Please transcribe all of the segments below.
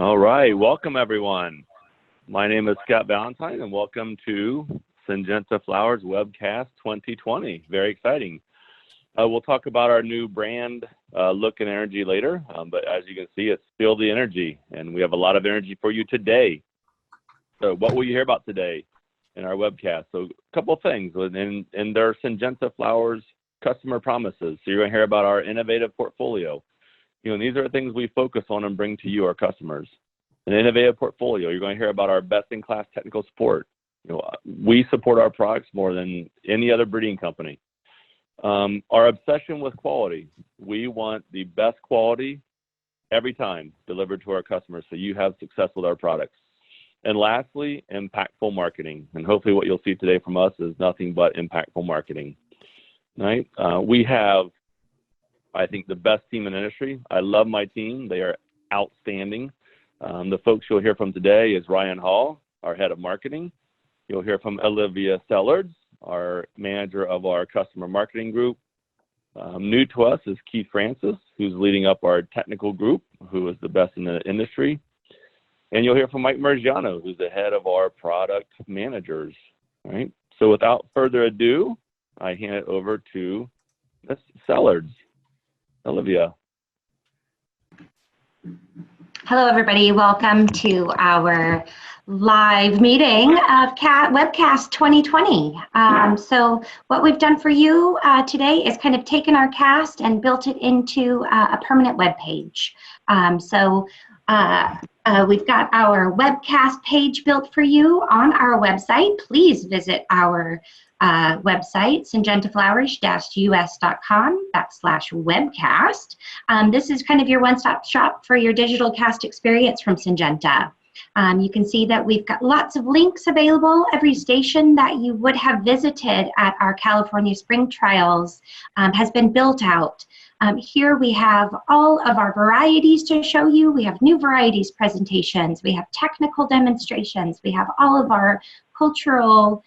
All right, welcome everyone. My name is Scott Valentine and welcome to Syngenta Flowers webcast 2020. Very exciting. We'll talk about our new brand look and energy later, but as you can see, it's Feel the Energy, and we have a lot of energy for you today. So what will you hear about today in our webcast? So a couple of things, and there are Syngenta Flowers customer promises. So you're going to hear about our innovative portfolio. You know, these are the things we focus on and bring to you, our customers. An innovative portfolio. You're going to hear about our best-in-class technical support. You know, we support our products more than any other breeding company. Our obsession with quality. We want the best quality every time delivered to our customers, so you have success with our products. And lastly, impactful marketing. And hopefully what you'll see today from us is nothing but impactful marketing. Right? We have, I think, the best team in the industry. I love my team. They are outstanding. The folks you'll hear from today is Ryan Hall, our head of marketing. You'll hear from Olivia Sellards, our manager of our customer marketing group. New to us is Keith Francis, who's leading up our technical group, who is the best in the industry. And you'll hear from Mike Margiano, who's the head of our product managers. All right. So without further ado, I hand it over to Ms. Sellards. Olivia. Hello, everybody. Welcome to our live meeting of webcast 2020. So what we've done for you today is kind of taken our cast and built it into a permanent web page. We've got our webcast page built for you on our website. Please visit our website, syngentaflowers-us.com/webcast. This is kind of your one-stop shop for your digital cast experience from Syngenta. You can see that we've got lots of links available. Every station that you would have visited at our California Spring Trials has been built out. Here we have all of our varieties to show you. We have new varieties presentations. We have technical demonstrations. We have all of our cultural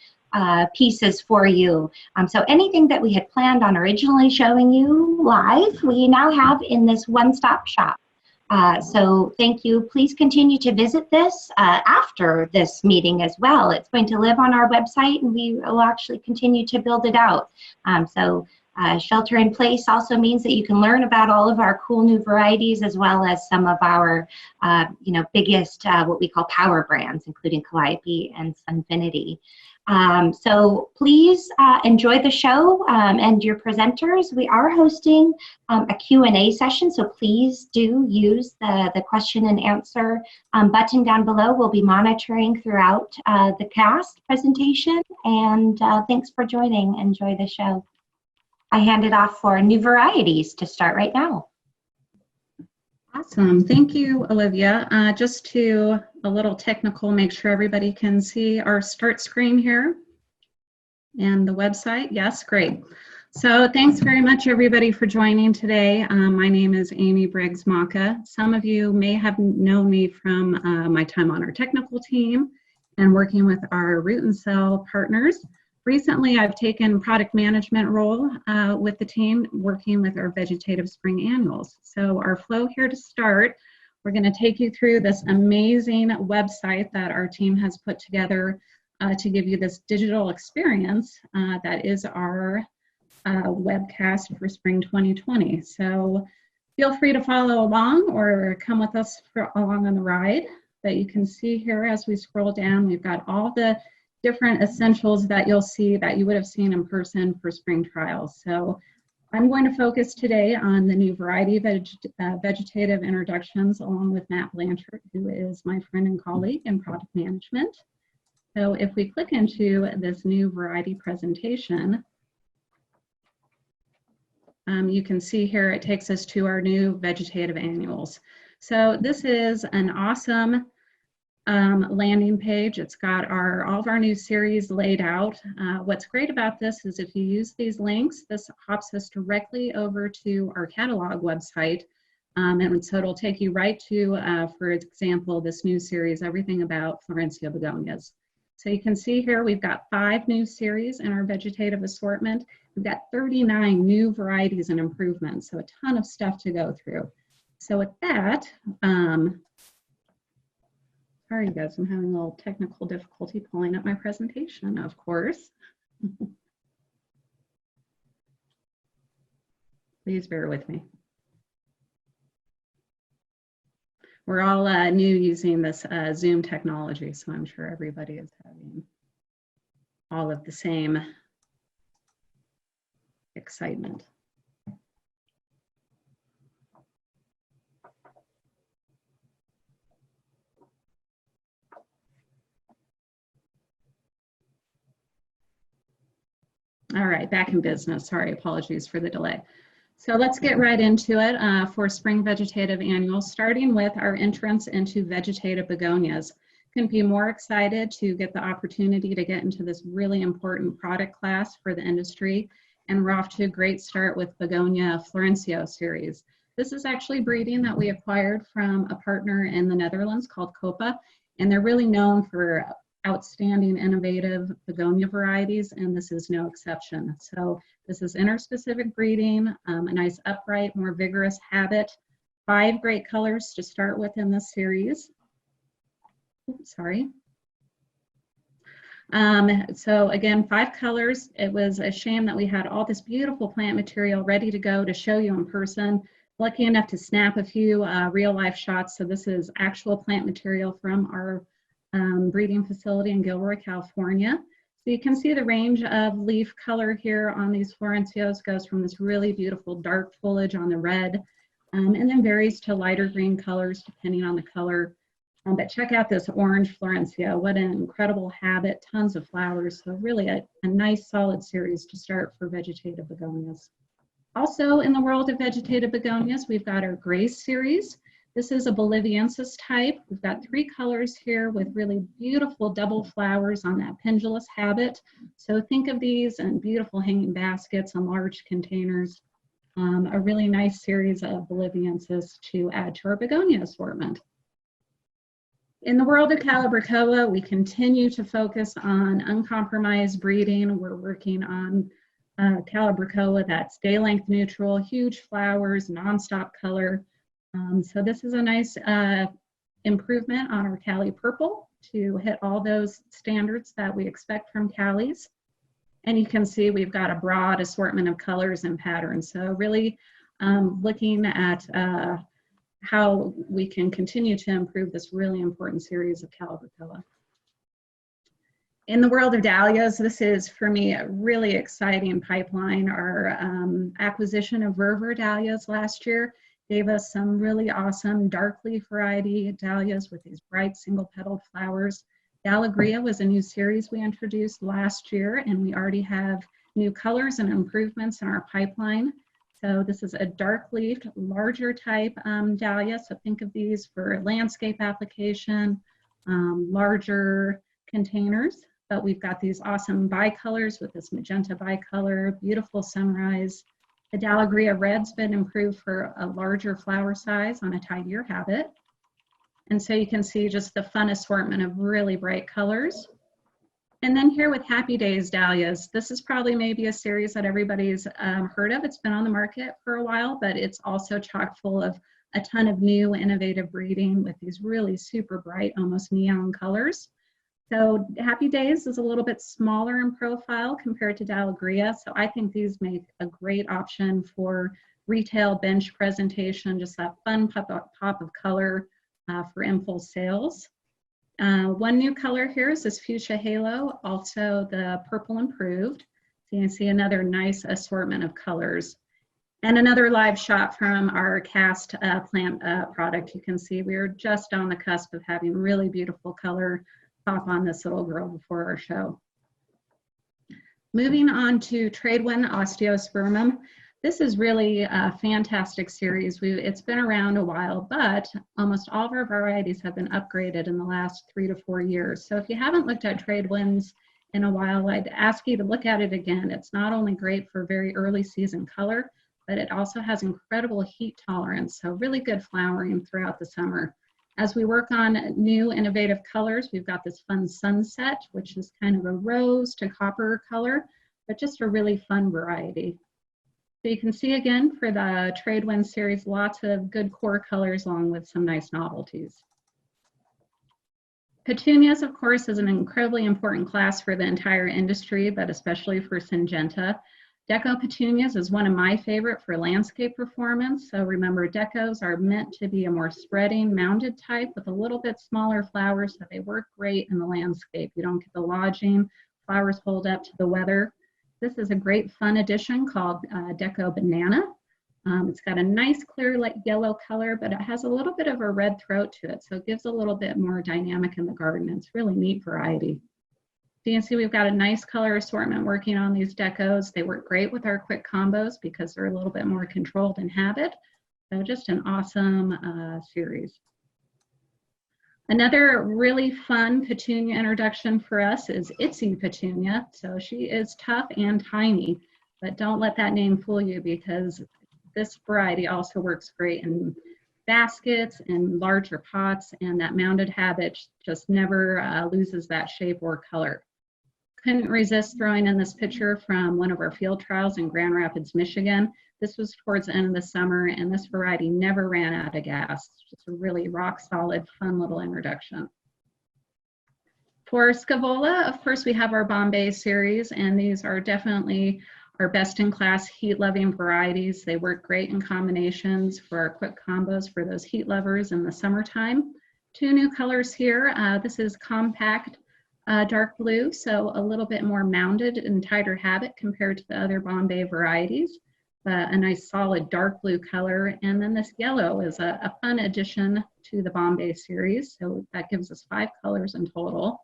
pieces for you. So anything that we had planned on originally showing you live, we now have in this one-stop shop. So thank you. Please continue to visit this after this meeting as well. It's going to live on our website and we will actually continue to build it out. Shelter in place also means that you can learn about all of our cool new varieties as well as some of our biggest what we call power brands, including Calliope and SunFinity. So please enjoy the show and your presenters. We are hosting a Q&A session, so please do use the question and answer button down below. We'll be monitoring throughout the cast presentation, and thanks for joining. Enjoy the show. I hand it off for new varieties to start right now. Awesome, thank you, Olivia. Just to a little technical, make sure everybody can see our start screen here and the website. Yes, great. So thanks very much, everybody, for joining today. My name is Amy Briggs-Maka. Some of you may have known me from my time on our technical team and working with our root and cell partners. Recently, I've taken product management role with the team, working with our Vegetative Spring Annuals. So our flow here to start, we're going to take you through this amazing website that our team has put together to give you this digital experience that is our webcast for Spring 2020. So feel free to follow along or come with us along on the ride. But you can see here as we scroll down, we've got all the different essentials that you'll see that you would have seen in person for spring trials. So I'm going to focus today on the new variety vegetative introductions along with Matt Blanchard, who is my friend and colleague in product management. So if we click into this new variety presentation, you can see here it takes us to our new vegetative annuals. So this is an awesome landing page. It's got all of our new series laid out. What's great about this is if you use these links, this hops us directly over to our catalog website. And so it'll take you right to, for example, this new series, Everything About Florencia Begonias. So you can see here we've got 5 new series in our vegetative assortment. We've got 39 new varieties and improvements, so a ton of stuff to go through. So with that, Sorry guys, I'm having a little technical difficulty pulling up my presentation, of course. Please bear with me. We're all new using this Zoom technology, so I'm sure everybody is having all of the same excitement. All right, back in business. Sorry, apologies for the delay. So let's get right into it for Spring Vegetative Annual, starting with our entrance into vegetative begonias. Couldn't be more excited to get the opportunity to get into this really important product class for the industry, and we're off to a great start with Begonia Florencio series. This is actually breeding that we acquired from a partner in the Netherlands called Copa, and they're really known for outstanding innovative begonia varieties, and this is no exception. So this is interspecific breeding, a nice upright, more vigorous habit, 5 great colors to start with in this series. Oops, sorry. So again, 5 colors. It was a shame that we had all this beautiful plant material ready to go to show you in person. Lucky enough to snap a few real life shots. So this is actual plant material from our breeding facility in Gilroy, California. So you can see the range of leaf color here on these Florencios goes from this really beautiful dark foliage on the red, and then varies to lighter green colors depending on the color. But check out this orange Florencio. What an incredible habit, tons of flowers. So really a nice solid series to start for vegetative begonias. Also in the world of vegetative begonias, we've got our Grace series. This is a Boliviensis type. We've got 3 colors here with really beautiful double flowers on that pendulous habit. So think of these in beautiful hanging baskets and large containers. A really nice series of Boliviensis to add to our begonia assortment. In the world of Calibrachoa, we continue to focus on uncompromised breeding. We're working on Calibrachoa that's day length neutral, huge flowers, nonstop color. So this is a nice improvement on our Cali Purple to hit all those standards that we expect from Calis. And you can see we've got a broad assortment of colors and patterns. So really looking at how we can continue to improve this really important series of Calibrachoa. In the world of dahlias, this is for me a really exciting pipeline. Our acquisition of Verver dahlias last year gave us some really awesome dark leaf variety dahlias with these bright single petaled flowers. Dalagria was a new series we introduced last year, and we already have new colors and improvements in our pipeline. So this is a dark leafed, larger type dahlia. So think of these for landscape application, larger containers. But we've got these awesome bicolors with this magenta bicolor, beautiful sunrise. The Dalagria red's been improved for a larger flower size on a tidier habit. And so you can see just the fun assortment of really bright colors. And then here with Happy Days dahlias, this is probably maybe a series that everybody's heard of. It's been on the market for a while, but it's also chock full of a ton of new innovative breeding with these really super bright, almost neon colors. So Happy Days is a little bit smaller in profile compared to Dalagria. So I think these make a great option for retail bench presentation, just that fun pop of color for impulse sales. One new color here is this Fuchsia Halo, also the Purple Improved. So you can see another nice assortment of colors. And another live shot from our cast plant product. You can see we're just on the cusp of having really beautiful color pop on this little girl before our show. Moving on to Tradewin Osteospermum. This is really a fantastic series. It's been around a while, but almost all of our varieties have been upgraded in the last 3 to 4 years. So if you haven't looked at Tradewinds in a while, I'd ask you to look at it again. It's not only great for very early season color, but it also has incredible heat tolerance, so really good flowering throughout the summer. As we work on new innovative colors, we've got this fun sunset, which is kind of a rose to copper color, but just a really fun variety. So you can see again for the Tradewin series, lots of good core colors along with some nice novelties. Petunias, of course, is an incredibly important class for the entire industry, but especially for Syngenta. Deco petunias is one of my favorite for landscape performance. So remember, decos are meant to be a more spreading, mounded type with a little bit smaller flowers, so they work great in the landscape. You don't get the lodging, flowers hold up to the weather. This is a great fun addition called Deco Banana. It's got a nice clear like yellow color, but it has a little bit of a red throat to it, so it gives a little bit more dynamic in the garden. It's really neat variety. So you can see we've got a nice color assortment working on these decos. They work great with our quick combos because they're a little bit more controlled in habit. So just an awesome series. Another really fun petunia introduction for us is Itsy Petunia. So she is tough and tiny, but don't let that name fool you because this variety also works great in baskets and larger pots, and that mounded habit just never loses that shape or color. Couldn't resist throwing in this picture from one of our field trials in Grand Rapids, Michigan. This was towards the end of the summer, and this variety never ran out of gas. Just a really rock solid, fun little introduction. For Scaevola, of course, we have our Bombay series, and these are definitely our best-in-class heat-loving varieties. They work great in combinations for our quick combos for those heat lovers in the summertime. Two new colors here. This is compact dark blue, so a little bit more mounded and tighter habit compared to the other Bombay varieties. A nice solid dark blue color. And then this yellow is a fun addition to the Bombay series. So that gives us 5 colors in total.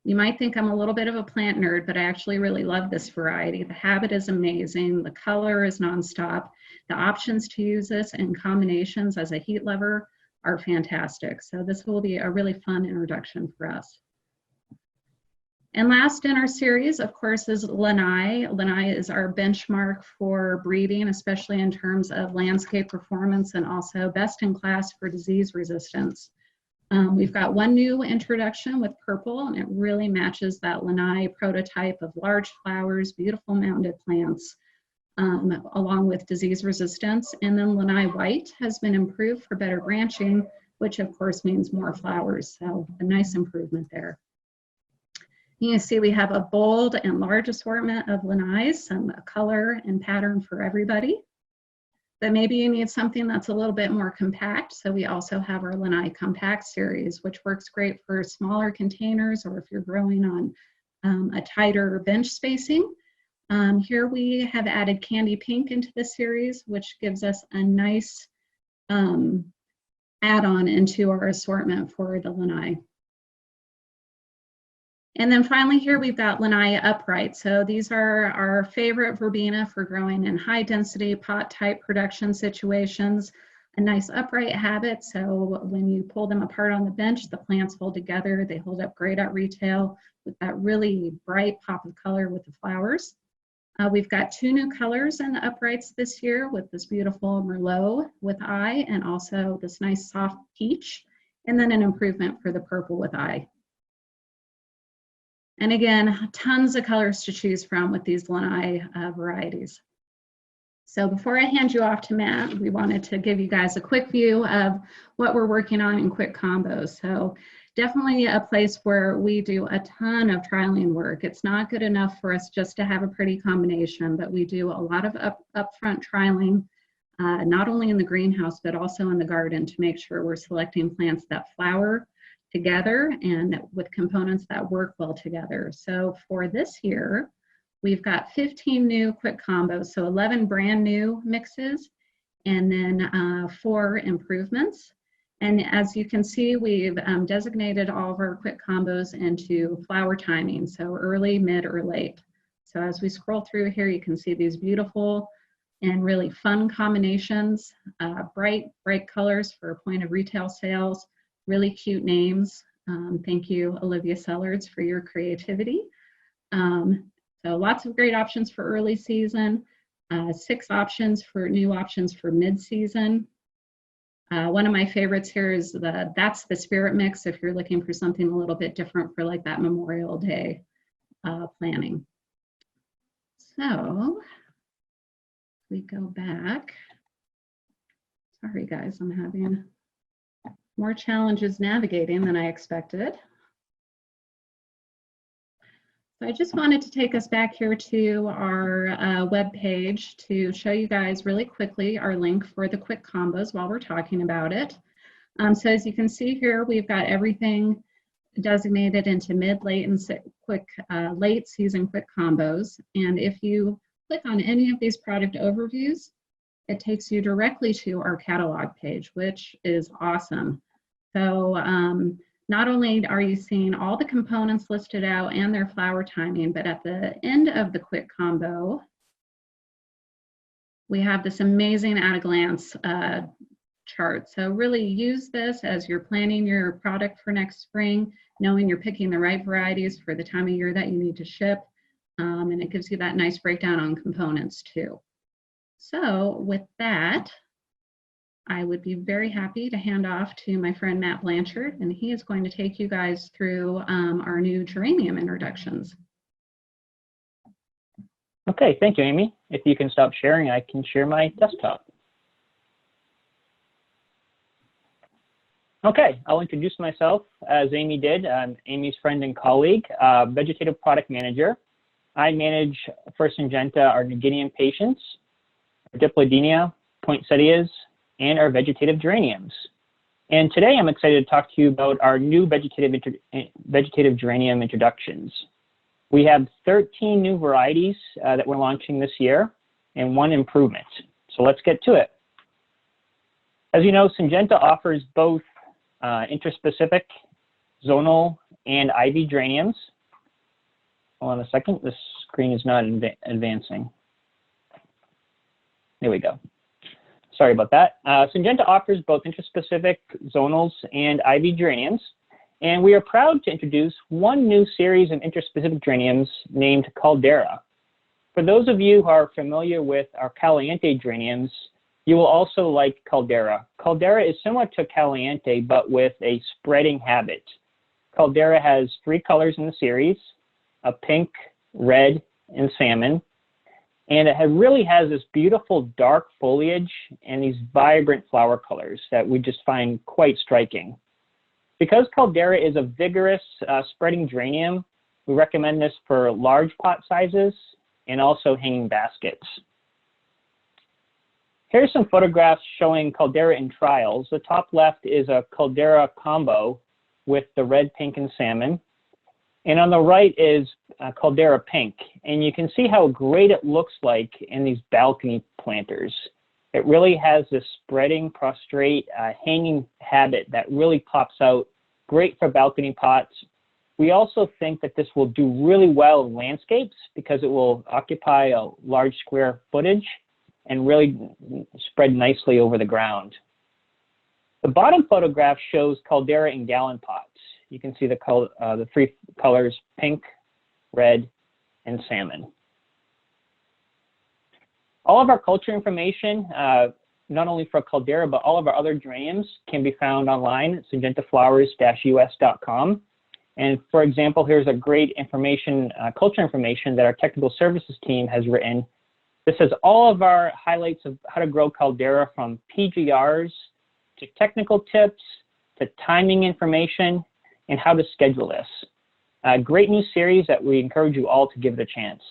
You might think I'm a little bit of a plant nerd, but I actually really love this variety. The habit is amazing. The color is nonstop. The options to use this in combinations as a heat lover are fantastic. So this will be a really fun introduction for us. And last in our series, of course, is Lanai. Lanai is our benchmark for breeding, especially in terms of landscape performance and also best in class for disease resistance. We've got one new introduction with purple, and it really matches that Lanai prototype of large flowers, beautiful mounded plants, along with disease resistance. And then Lanai white has been improved for better branching, which of course means more flowers. So a nice improvement there. You can see we have a bold and large assortment of Lanais, some color and pattern for everybody. But maybe you need something that's a little bit more compact. So we also have our Lanai Compact series, which works great for smaller containers or if you're growing on a tighter bench spacing. Here we have added Candy Pink into the series, which gives us a nice add-on into our assortment for the Lanai. And then finally here we've got Lanai Upright. So these are our favorite verbena for growing in high density pot type production situations. A nice upright habit, so when you pull them apart on the bench, the plants hold together. They hold up great at retail with that really bright pop of color with the flowers. We've got 2 new colors in the uprights this year with this beautiful Merlot with eye and also this nice soft peach, and then an improvement for the purple with eye. And again, tons of colors to choose from with these Lanai varieties. So before I hand you off to Matt, we wanted to give you guys a quick view of what we're working on in quick combos. So definitely a place where we do a ton of trialing work. It's not good enough for us just to have a pretty combination, but we do a lot of upfront trialing, not only in the greenhouse, but also in the garden to make sure we're selecting plants that flower together and with components that work well together. So for this year, we've got 15 new quick combos, so 11 brand new mixes, and then 4 improvements. And as you can see, we've designated all of our quick combos into flower timing, so early, mid, or late. So as we scroll through here, you can see these beautiful and really fun combinations, bright colors for point of retail sales, really cute names. Thank you, Olivia Sellards, for your creativity. So lots of great options for early season, 6 options for new options for mid-season. One of my favorites here is that's the Spirit Mix if you're looking for something a little bit different for like that Memorial Day planning. So we go back. Sorry guys, I'm having more challenges navigating than I expected. So I just wanted to take us back here to our web page to show you guys really quickly our link for the quick combos while we're talking about it. So as you can see here, we've got everything designated into mid, late, and quick late season quick combos. And if you click on any of these product overviews, it takes you directly to our catalog page, which is awesome. So not only are you seeing all the components listed out and their flower timing, but at the end of the quick combo, we have this amazing at a glance chart. So really use this as you're planning your product for next spring, knowing you're picking the right varieties for the time of year that you need to ship. And it gives you that nice breakdown on components too. So with that, I would be very happy to hand off to my friend Matt Blanchard, and he is going to take you guys through our new geranium introductions. Okay, thank you, Amy. If you can stop sharing, I can share my desktop. Okay, I'll introduce myself as Amy did. I'm Amy's friend and colleague, Vegetative Product Manager. I manage for Syngenta our Impatiens, our Diplodenia, poinsettias, and our vegetative geraniums. And today I'm excited to talk to you about our new vegetative geranium introductions. We have 13 new varieties that we're launching this year and 1 improvement. So let's get to it. As you know, Syngenta offers both interspecific, zonal, and ivy geraniums. Hold on a second, this screen is not advancing. There we go. Sorry about that. Syngenta offers both interspecific, zonals, and ivy geraniums, and we are proud to introduce 1 new series of interspecific geraniums named Caldera. For those of you who are familiar with our Caliente geraniums, you will also like Caldera. Caldera is similar to Caliente, but with a spreading habit. Caldera has 3 colors in the series, a pink, red, and salmon. And it really has this beautiful dark foliage and these vibrant flower colors that we just find quite striking. Because Caldera is a vigorous spreading geranium, we recommend this for large pot sizes and also hanging baskets. Here's some photographs showing Caldera in trials. The top left is a Caldera combo with the red, pink, and salmon. And on the right is Caldera pink. And you can see how great it looks like in these balcony planters. It really has this spreading, prostrate, hanging habit that really pops out. Great for balcony pots. We also think that this will do really well in landscapes because it will occupy a large square footage and really spread nicely over the ground. The bottom photograph shows Caldera in gallon pots. You can see the 3 colors, pink, red, and salmon. All of our culture information, not only for Caldera, but all of our other geraniums can be found online at syngentaflowers-us.com. And for example, here's a great information, culture information that our technical services team has written. This has all of our highlights of how to grow Caldera, from PGRs to technical tips to timing information and how to schedule this. A great new series that we encourage you all to give it a chance.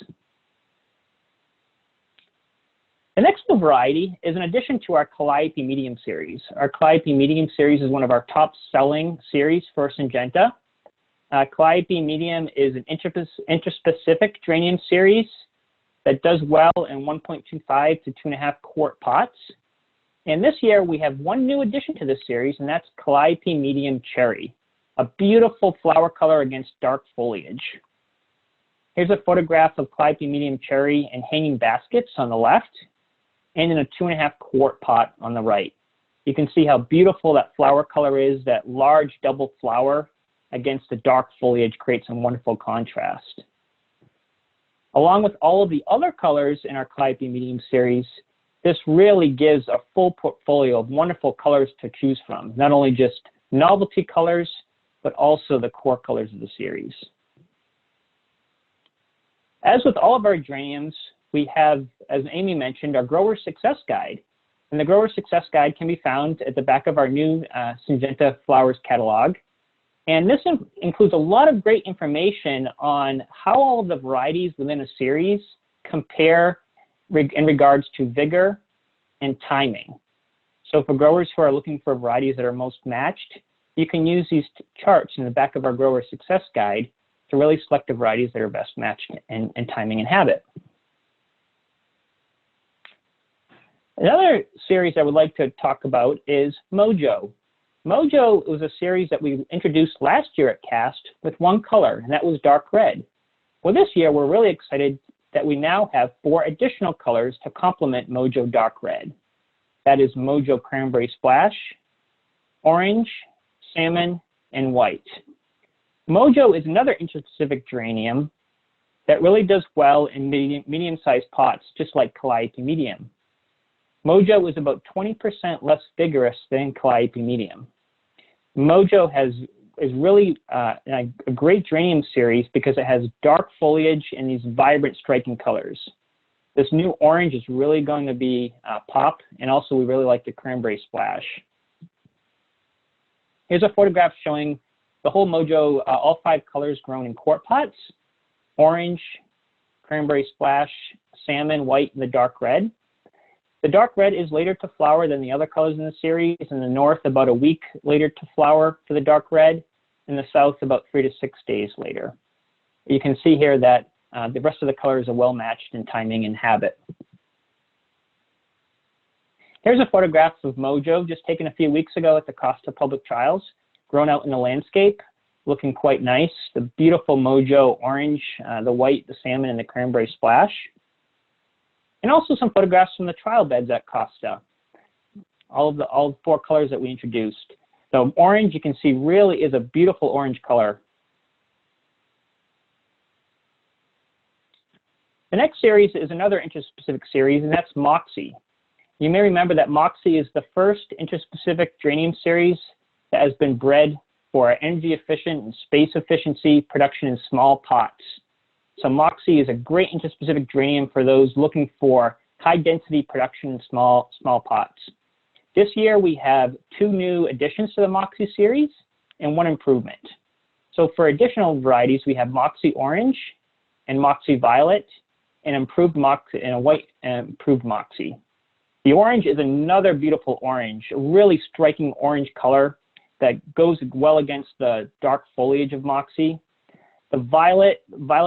The next new variety is an addition to our Calliope Medium series. Our Calliope Medium series is one of our top selling series for Syngenta. Calliope Medium is an interspecific geranium series that does well in 1.25 to 2.5 quart pots. And this year we have 1 new addition to this series, and that's Calliope Medium Cherry, a beautiful flower color against dark foliage. Here's a photograph of Calliope Medium Cherry in hanging baskets on the left and in a 2.5 quart pot on the right. You can see how beautiful that flower color is. That large double flower against the dark foliage creates some wonderful contrast. Along with all of the other colors in our Calliope Medium series, this really gives a full portfolio of wonderful colors to choose from, not only just novelty colors, but also the core colors of the series. As with all of our geraniums, we have, as Amy mentioned, our Grower Success Guide. And the Grower Success Guide can be found at the back of our new Syngenta Flowers catalog. And this includes a lot of great information on how all of the varieties within a series compare in regards to vigor and timing. So for growers who are looking for varieties that are most matched, you can use these charts in the back of our Grower Success Guide to really select the varieties that are best matched in timing and habit. Another series I would like to talk about is Mojo. Mojo was a series that we introduced last year at CAST with one color, and that was dark red. Well, this year we're really excited that we now have 4 additional colors to complement Mojo Dark Red. That is Mojo Cranberry Splash, Orange, Salmon, and White. Mojo is another interspecific geranium that really does well in medium-sized pots, just like Calliope Medium. Mojo is about 20% less vigorous than Calliope Medium. Mojo is really a great geranium series because it has dark foliage and these vibrant striking colors. This new orange is really going to be pop, and also we really like the cranberry splash. Here's a photograph showing the whole Mojo, all 5 colors grown in quart pots: orange, cranberry splash, salmon, white, and the dark red. The dark red is later to flower than the other colors in the series. In the north, about a week later to flower for the dark red. In the south, about 3 to 6 days later. You can see here that the rest of the colors are well matched in timing and habit. Here's a photograph of Mojo just taken a few weeks ago at the Costa Public Trials, grown out in the landscape, looking quite nice. The beautiful Mojo orange, the white, the salmon, and the cranberry splash. And also some photographs from the trial beds at Costa. All 4 colors that we introduced. The orange, you can see, really is a beautiful orange color. The next series is another interspecific series, and that's Moxie. You may remember that Moxie is the first interspecific geranium series that has been bred for energy efficient and space efficiency production in small pots. So Moxie is a great interspecific geranium for those looking for high density production in small pots. This year we have 2 new additions to the Moxie series and 1 improvement. So for additional varieties, we have Moxie Orange and Moxie Violet, and improved Moxie and a white improved Moxie. The orange is another beautiful orange, a really striking orange color that goes well against the dark foliage of Moxie. The violet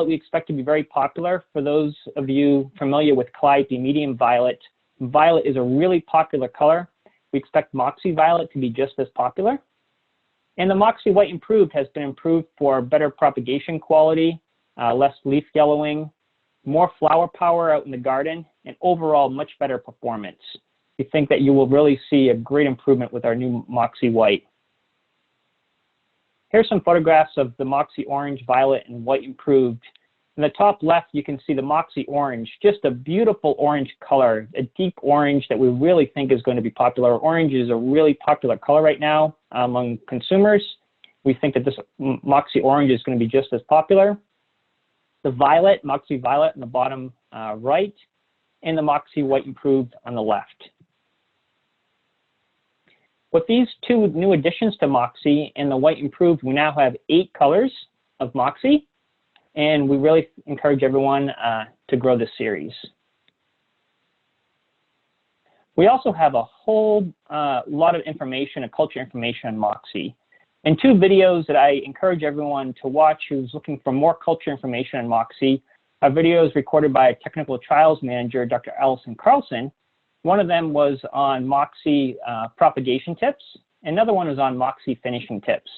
we expect to be very popular. For those of you familiar with Calliope Medium Violet, violet is a really popular color. We expect Moxie Violet to be just as popular. And the Moxie White Improved has been improved for better propagation quality, less leaf yellowing, more flower power out in the garden, and overall much better performance. We think that you will really see a great improvement with our new Moxie White. Here's some photographs of the Moxie Orange, Violet, and White Improved. In the top left, you can see the Moxie Orange, just a beautiful orange color, a deep orange that we really think is going to be popular. Orange is a really popular color right now among consumers. We think that this Moxie Orange is going to be just as popular. The Violet, Moxie Violet on the bottom right, and the Moxie White Improved on the left. With these 2 new additions to Moxie and the White Improved, we now have 8 colors of Moxie, and we really encourage everyone to grow this series. We also have a whole lot of information, culture information on Moxie. And 2 videos that I encourage everyone to watch who's looking for more culture information on Moxie are videos recorded by a technical trials manager, Dr. Allison Carlson. One of them was on Moxie propagation tips. Another one was on Moxie finishing tips.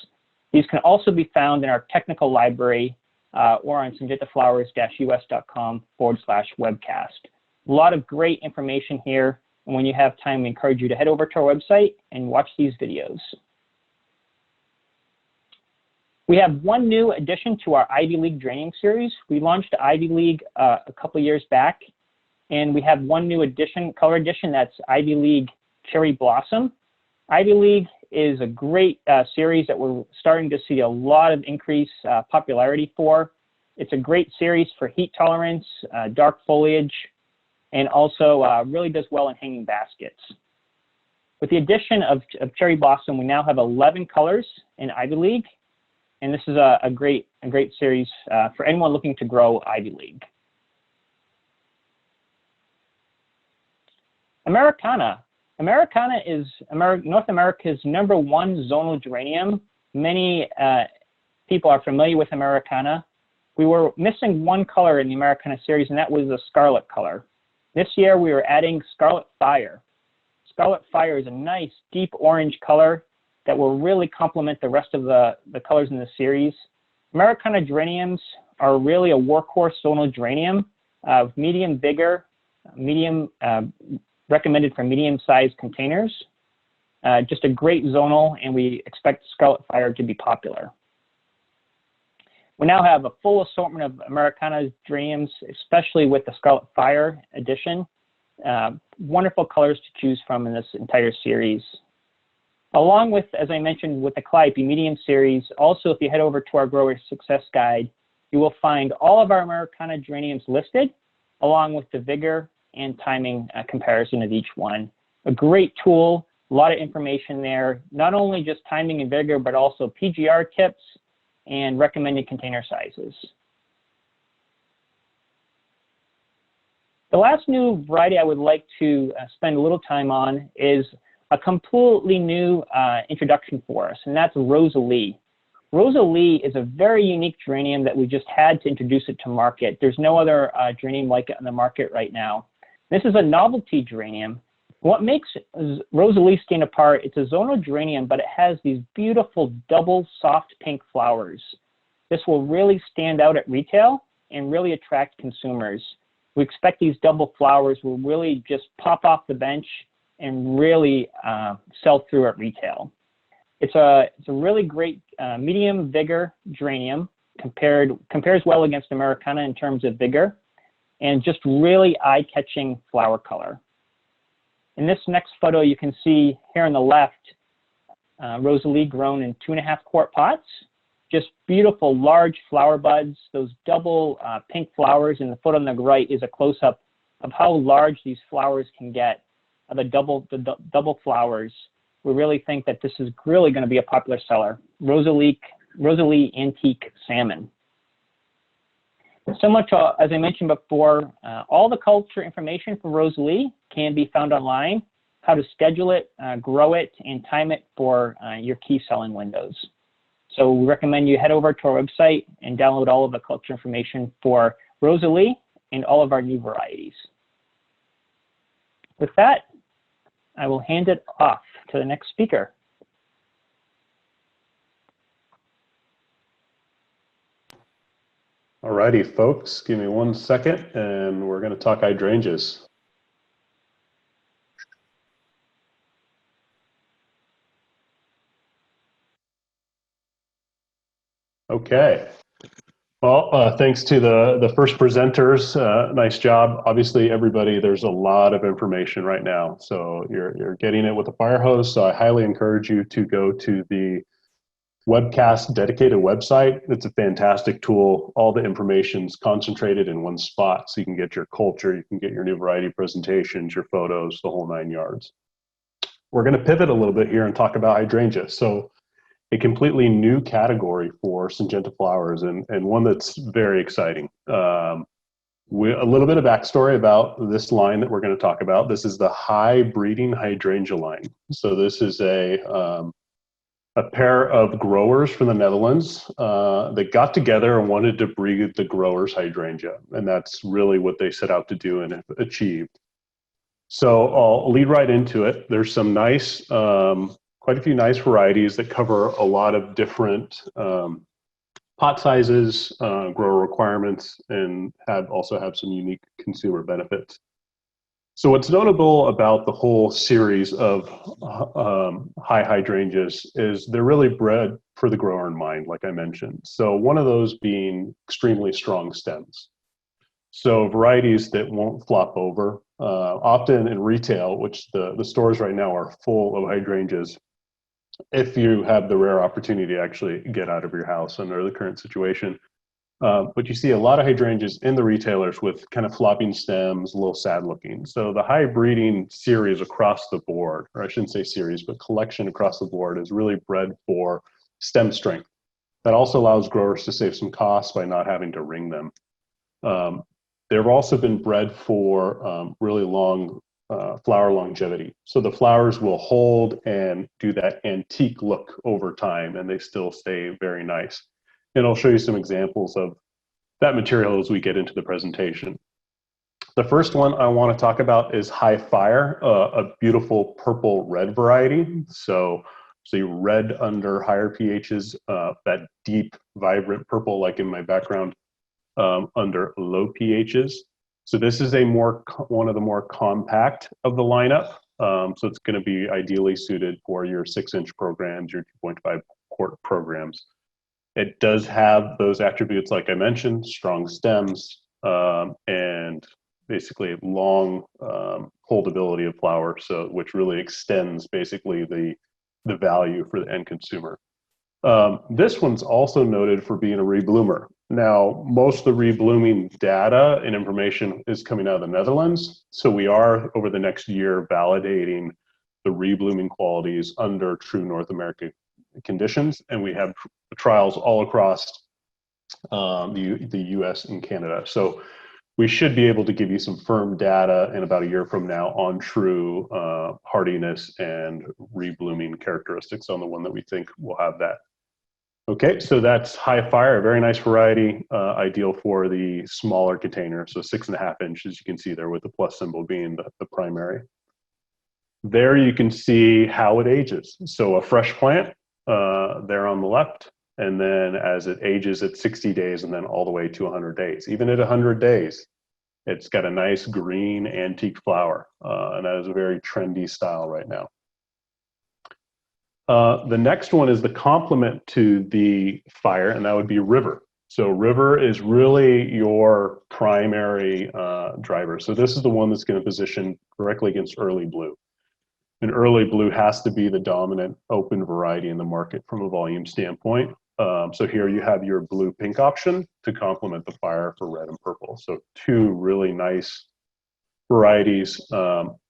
These can also be found in our technical library or on syngentaflowers-us.com/webcast. A lot of great information here. And when you have time, we encourage you to head over to our website and watch these videos. We have 1 new addition to our Ivy League geranium series. We launched Ivy League a couple years back, and we have 1 new addition, color addition, that's Ivy League Cherry Blossom. Ivy League is a great series that we're starting to see a lot of increased popularity for. It's a great series for heat tolerance, dark foliage, and also really does well in hanging baskets. With the addition of cherry blossom, we now have 11 colors in Ivy League, and this is a great series for anyone looking to grow Ivy League. Americana. Americana is North America's #1 zonal geranium. Many people are familiar with Americana. We were missing one color in the Americana series, and that was the scarlet color. This year, we are adding Scarlet Fire. Scarlet Fire is a nice deep orange color that will really complement the rest of the colors in the series. Americana geraniums are really a workhorse zonal geranium of medium vigor, recommended for medium-sized containers. Just a great zonal, and we expect Scarlet Fire to be popular. We now have a full assortment of Americana geraniums, especially with the Scarlet Fire edition. Wonderful colors to choose from in this entire series. Along with, as I mentioned, with the Calliope Medium series, also if you head over to our Grower Success Guide, you will find all of our Americana geraniums listed, along with the vigor and timing comparison of each one. A great tool, a lot of information there, not only just timing and vigor, but also PGR tips and recommended container sizes. The last new variety I would like to spend a little time on is a completely new introduction for us, and that's Rosalie. Rosalie is a very unique geranium that we just had to introduce it to market. There's no other geranium like it on the market right now. This is a novelty geranium. What makes Rosalie stand apart, it's a zonal geranium, but it has these beautiful double soft pink flowers. This will really stand out at retail and really attract consumers. We expect these double flowers will really just pop off the bench and really sell through at retail. It's a really great medium vigor geranium, compares well against Americana in terms of vigor, and just really eye-catching flower color. In this next photo, you can see here on the left, Rosalie grown in 2.5 quart pots. Just beautiful large flower buds, those double pink flowers. And the photo on the right is a close-up of how large these flowers can get, the double flowers. We really think that this is really going to be a popular seller. Rosalie Antique Salmon. Similar to, as I mentioned before, all the culture information for Rosalie can be found online, how to schedule it, grow it, and time it for your key selling windows. So we recommend you head over to our website and download all of the culture information for Rosalie and all of our new varieties. With that, I will hand it off to the next speaker. Alrighty, folks, give me 1 second and we're going to talk hydrangeas. Okay. Well, thanks to the first presenters. Nice job. Obviously, everybody, there's a lot of information right now. So you're getting it with a fire hose. So I highly encourage you to go to the webCAST dedicated website. It's a fantastic tool. All the information's concentrated in one spot. So you can get your culture, you can get your new variety presentations, your photos, the whole 9 yards. We're going to pivot a little bit here and talk about hydrangea. So a completely new category for Syngenta flowers, and one that's very exciting. A little bit of backstory about this line that we're going to talk about. This is the high breeding hydrangea line. So this is a pair of growers from the Netherlands that got together and wanted to breed the growers hydrangea, and that's really what they set out to do and achieved. So I'll lead right into it. There's some nice, quite a few nice varieties that cover a lot of different pot sizes, grower requirements, and also have some unique consumer benefits. So what's notable about the whole series of high hydrangeas is they're really bred for the grower in mind, like I mentioned. So one of those being extremely strong stems. So varieties that won't flop over. Often in retail, which the stores right now are full of hydrangeas, if you have the rare opportunity to actually get out of your house under the current situation, But you see a lot of hydrangeas in the retailers with kind of flopping stems, a little sad looking. So the high breeding series across the board, or I shouldn't say series, but collection across the board is really bred for stem strength. That also allows growers to save some costs by not having to ring them. They've also been bred for really long flower longevity. So the flowers will hold and do that antique look over time, and they still stay very nice. And I'll show you some examples of that material as we get into the presentation. The first one I want to talk about is High Fire, a beautiful purple red variety. So red under higher pHs, that deep, vibrant purple like in my background under low pHs. So this is one of the more compact of the lineup. So it's going to be ideally suited for your 6-inch programs, your 2.5 quart programs. It does have those attributes like I mentioned, strong stems, and basically long holdability of flower, so which really extends basically the value for the end consumer. This one's also noted for being a rebloomer. Now, most of the reblooming data and information is coming out of the Netherlands, so we are over the next year validating the reblooming qualities under true North American conditions, and we have trials all across the US and Canada. So we should be able to give you some firm data in about a year from now on true hardiness and reblooming characteristics on the one that we think will have that. Okay, so that's High Fire, a very nice variety, ideal for the smaller container, so 6.5 inches, you can see there with the plus symbol being the primary. There you can see how it ages. So a fresh plant, there on the left, and then as it ages at 60 days and then all the way to 100 days. Even at 100 days, it's got a nice green antique flower, and that is a very trendy style right now. The next one is the complement to the Fire, and that would be River. So River is really your primary driver. So this is the one that's going to position directly against Early Blue. And Early Blue has to be the dominant open variety in the market from a volume standpoint. So here you have your blue-pink option to complement the Fire for red and purple. So two really nice varieties.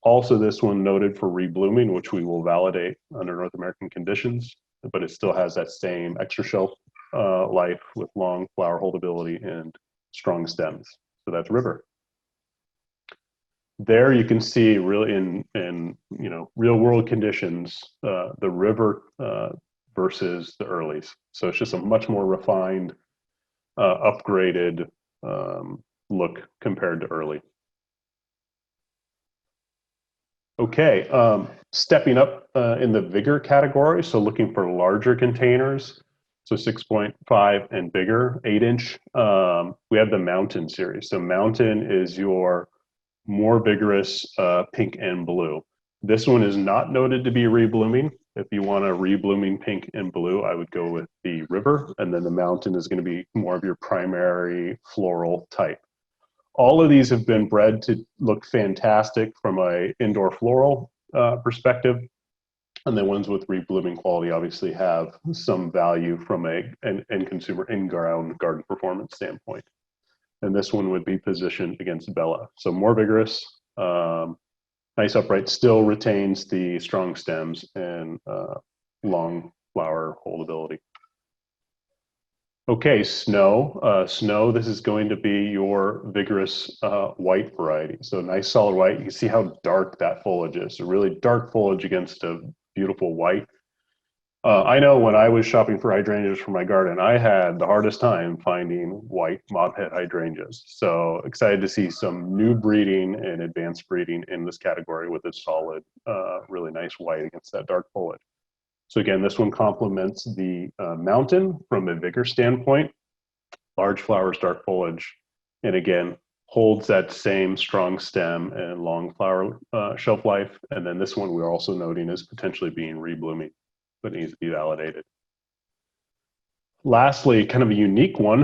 Also this one noted for reblooming, which we will validate under North American conditions, but it still has that same extra shelf life with long flower holdability and strong stems. So that's River. There you can see really in real world conditions, the River versus the Earlies. So it's just a much more refined, upgraded look compared to Early. Okay, stepping up in the Vigor category, so looking for larger containers, so 6.5 and bigger, 8-inch. We have the Mountain series. So Mountain is your more vigorous pink and blue. This one is not noted to be reblooming. If you want a reblooming pink and blue, I would go with the River, and then the Mountain is going to be more of your primary floral type. All of these have been bred to look fantastic from an indoor floral perspective, and the ones with reblooming quality obviously have some value from an end consumer in-ground garden performance standpoint. And this one would be positioned against Bella. So more vigorous, nice upright, still retains the strong stems and long flower holdability. Okay, Snow. Snow, this is going to be your vigorous white variety. So nice solid white. You can see how dark that foliage is. So really dark foliage against a beautiful white. I know when I was shopping for hydrangeas for my garden, I had the hardest time finding white mobhead hydrangeas. So excited to see some new breeding and advanced breeding in this category with a solid, really nice white against that dark foliage. So again, this one complements the Mountain from a vigor standpoint, large flowers, dark foliage, and again, holds that same strong stem and long flower shelf life. And then this one we're also noting is potentially being reblooming, but needs to be validated. Lastly, kind of a unique one,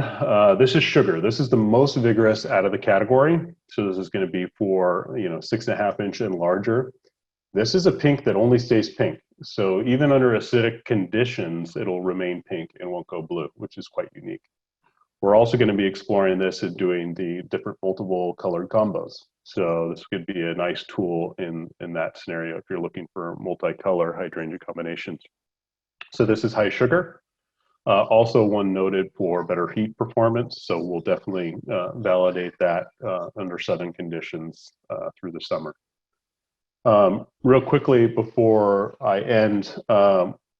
this is Sugar. This is the most vigorous out of the category. So this is going to be for 6.5 inch and larger. This is a pink that only stays pink. So even under acidic conditions, it'll remain pink and won't go blue, which is quite unique. We're also going to be exploring this and doing the different multiple colored combos. So this could be a nice tool in that scenario if you're looking for multicolor hydrangea combinations. So this is high sugar. Also one noted for better heat performance. So we'll definitely validate that under southern conditions through the summer. Real quickly before I end,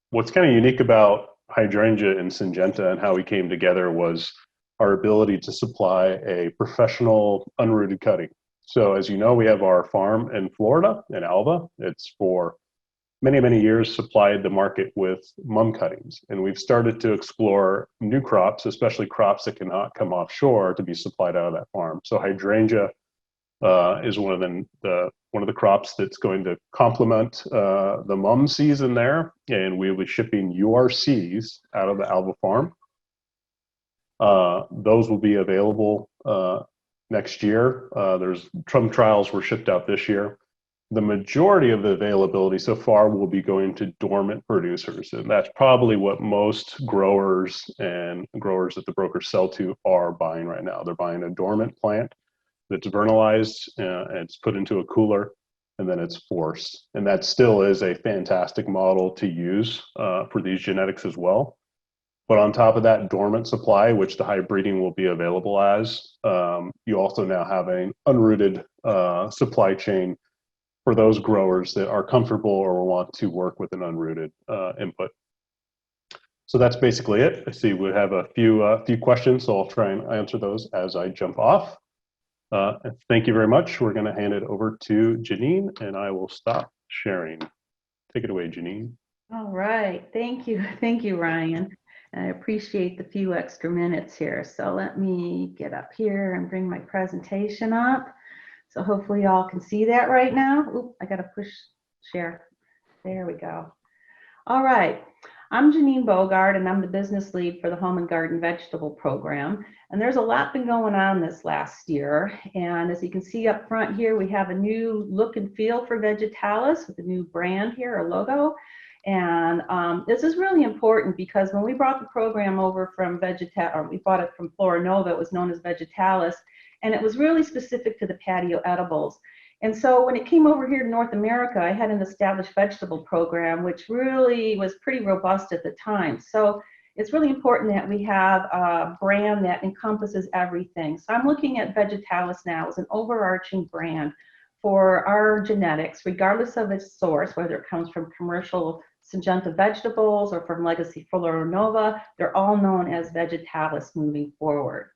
what's kind of unique about Hydrangea and Syngenta and how we came together was our ability to supply a professional unrooted cutting. So as you know, we have our farm in Florida, in Alva. It's for many, many years supplied the market with mum cuttings. And we've started to explore new crops, especially crops that cannot come offshore, to be supplied out of that farm. So Hydrangea is one of the crops that's going to complement the mum season there, and we'll be shipping URCs out of the Alva farm. Those will be available next year. There's some trials were shipped out this year. The majority of the availability so far will be going to dormant producers, and that's probably what most growers and growers that the brokers sell to are buying right now. They're buying a dormant plant that's vernalized, and it's put into a cooler, and then it's forced. And that still is a fantastic model to use for these genetics as well. But on top of that dormant supply, which the hybriding will be available as, you also now have an unrooted supply chain for those growers that are comfortable or want to work with an unrooted input. So that's basically it. I see we have a few questions, so I'll try and answer those as I jump off. Thank you very much. We're going to hand it over to Janine, and I will stop sharing. Take it away, Janine. All right. Thank you, Ryan. I appreciate the few extra minutes here. So let me get up here and bring my presentation up. So hopefully y'all can see that right now. Oop, I got to push share. There we go. All right. I'm Janine Bogart, and I'm the business lead for the Home and Garden Vegetable Program. And there's a lot been going on this last year. And as you can see up front here, we have a new look and feel for Vegetalise with a new brand here, a logo. And this is really important because when we brought the program over from we bought it from Flora Nova, it was known as Vegetalise, and it was really specific to the patio edibles. And so when it came over here to North America, I had an established vegetable program, which really was pretty robust at the time. So it's really important that we have a brand that encompasses everything. So I'm looking at Vegetalise now as an overarching brand for our genetics, regardless of its source, whether it comes from commercial Syngenta vegetables or from legacy Flora Nova. They're all known as Vegetalise moving forward.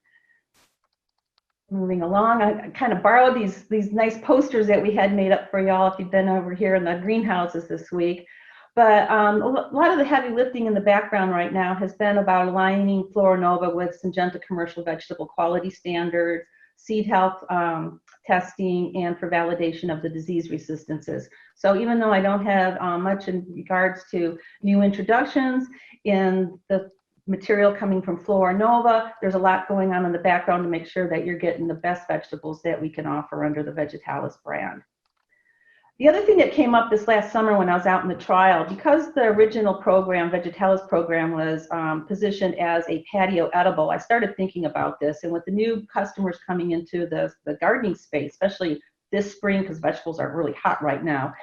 Moving along, I kind of borrowed these nice posters that we had made up for y'all if you've been over here in the greenhouses this week. But a lot of the heavy lifting in the background right now has been about aligning Flora Nova with Syngenta commercial vegetable quality standards, seed health testing, and for validation of the disease resistances. So even though I don't have much in regards to new introductions in the material coming from Flora Nova, there's a lot going on in the background to make sure that you're getting the best vegetables that we can offer under the Vegetalise brand. The other thing that came up this last summer when I was out in the trial, because the original program, Vegetalise program, was positioned as a patio edible, I started thinking about this. And with the new customers coming into the gardening space, especially this spring, because vegetables are really hot right now,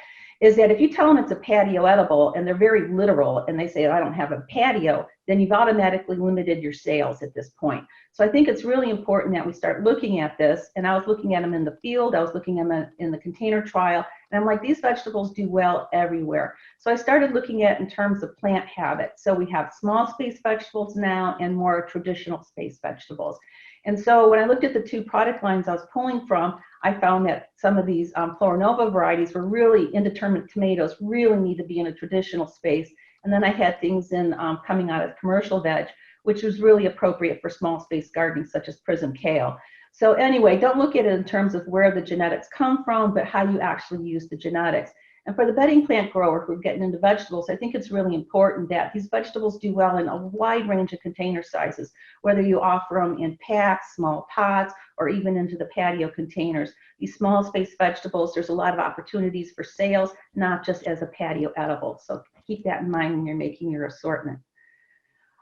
is that if you tell them it's a patio edible and they're very literal and they say, I don't have a patio, then you've automatically limited your sales at this point. So I think it's really important that we start looking at this. And I was looking at them in the field, I was looking at them in the container trial, and I'm like, these vegetables do well everywhere. So I started looking at in terms of plant habits. So we have small space vegetables now and more traditional space vegetables. And so when I looked at the two product lines I was pulling from, I found that some of these Flora Nova varieties were really indeterminate tomatoes, really need to be in a traditional space. And then I had things in coming out of commercial veg, which was really appropriate for small space gardening, such as prism kale. So anyway, don't look at it in terms of where the genetics come from, but how you actually use the genetics. And for the bedding plant grower who are getting into vegetables, I think it's really important that these vegetables do well in a wide range of container sizes, whether you offer them in packs, small pots, or even into the patio containers. These small space vegetables, there's a lot of opportunities for sales, not just as a patio edible. So keep that in mind when you're making your assortment.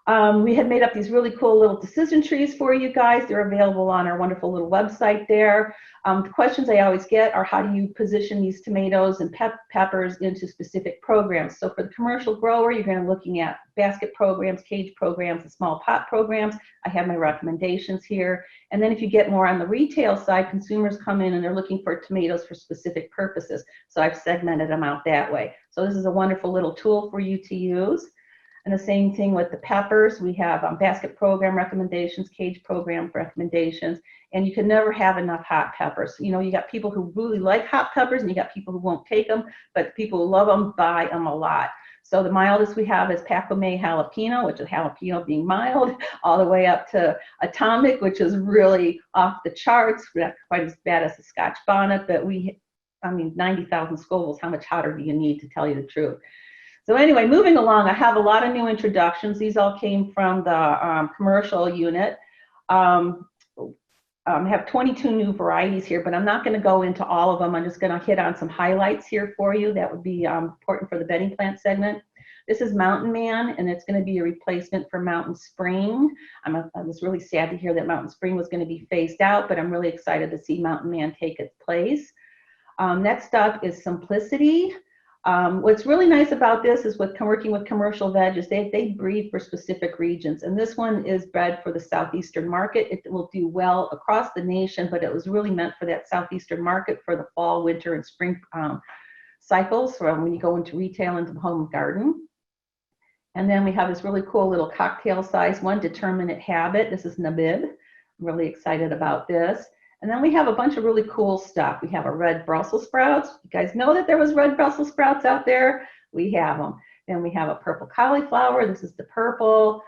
We had made up these really cool little decision trees for you guys. They're available on our wonderful little website there. The questions I always get are, how do you position these tomatoes and peppers into specific programs? So for the commercial grower, you're going to be looking at basket programs, cage programs, and small pot programs. I have my recommendations here. And then if you get more on the retail side, consumers come in and they're looking for tomatoes for specific purposes. So I've segmented them out that way. So this is a wonderful little tool for you to use. And the same thing with the peppers. We have basket program recommendations, cage program recommendations, and you can never have enough hot peppers. You know, you got people who really like hot peppers and you got people who won't take them, but people who love them buy them a lot. So the mildest we have is Pacome jalapeno, which is jalapeno being mild, all the way up to atomic, which is really off the charts. We're not quite as bad as the Scotch bonnet, but 90,000 Scovilles, how much hotter do you need, to tell you the truth? So anyway, moving along, I have a lot of new introductions. These all came from the commercial unit. I have 22 new varieties here, but I'm not going to go into all of them. I'm just going to hit on some highlights here for you that would be important for the bedding plant segment. This is Mountain Man, and it's going to be a replacement for Mountain Spring. I was really sad to hear that Mountain Spring was going to be phased out, but I'm really excited to see Mountain Man take its place. Next up is Simplicity. What's really nice about this is working with commercial veg is they breed for specific regions, and this one is bred for the southeastern market. It will do well across the nation, but it was really meant for that southeastern market for the fall, winter, and spring cycles, from when you go into retail into the home and garden. And then we have this really cool little cocktail size one, Determinate Habit. This is Nabib. I'm really excited about this. And then we have a bunch of really cool stuff. We have a red Brussels sprouts. You guys know that there was red Brussels sprouts out there? We have them. Then we have a purple cauliflower. This is the purple.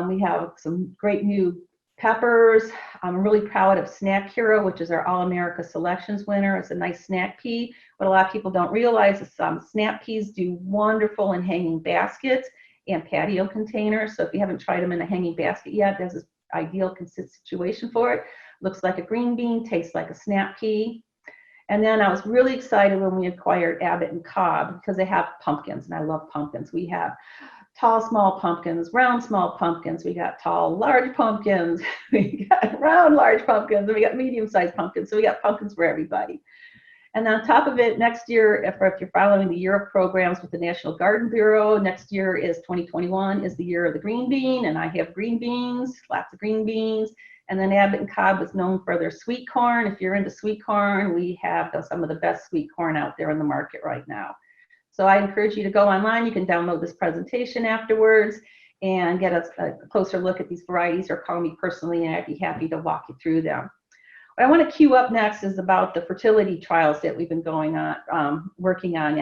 We have some great new peppers. I'm really proud of Snack Hero, which is our All-America Selections winner. It's a nice snack pea. What a lot of people don't realize is snap peas do wonderful in hanging baskets and patio containers. So if you haven't tried them in a hanging basket yet, this is ideal situation for it. Looks like a green bean, tastes like a snap pea. And then I was really excited when we acquired Abbott and Cobb, because they have pumpkins, and I love pumpkins. We have tall, small pumpkins, round, small pumpkins. We got tall, large pumpkins. We got round, large pumpkins, and we got medium-sized pumpkins. So we got pumpkins for everybody. And on top of it, next year, if you're following the year of programs with the National Garden Bureau, next year is 2021, is the year of the green bean, and I have green beans, lots of green beans. And then Abbott and Cobb was known for their sweet corn. If you're into sweet corn, we have some of the best sweet corn out there in the market right now. So I encourage you to go online. You can download this presentation afterwards and get a closer look at these varieties, or call me personally, and I'd be happy to walk you through them. What I want to queue up next is about the fertility trials that we've been working on,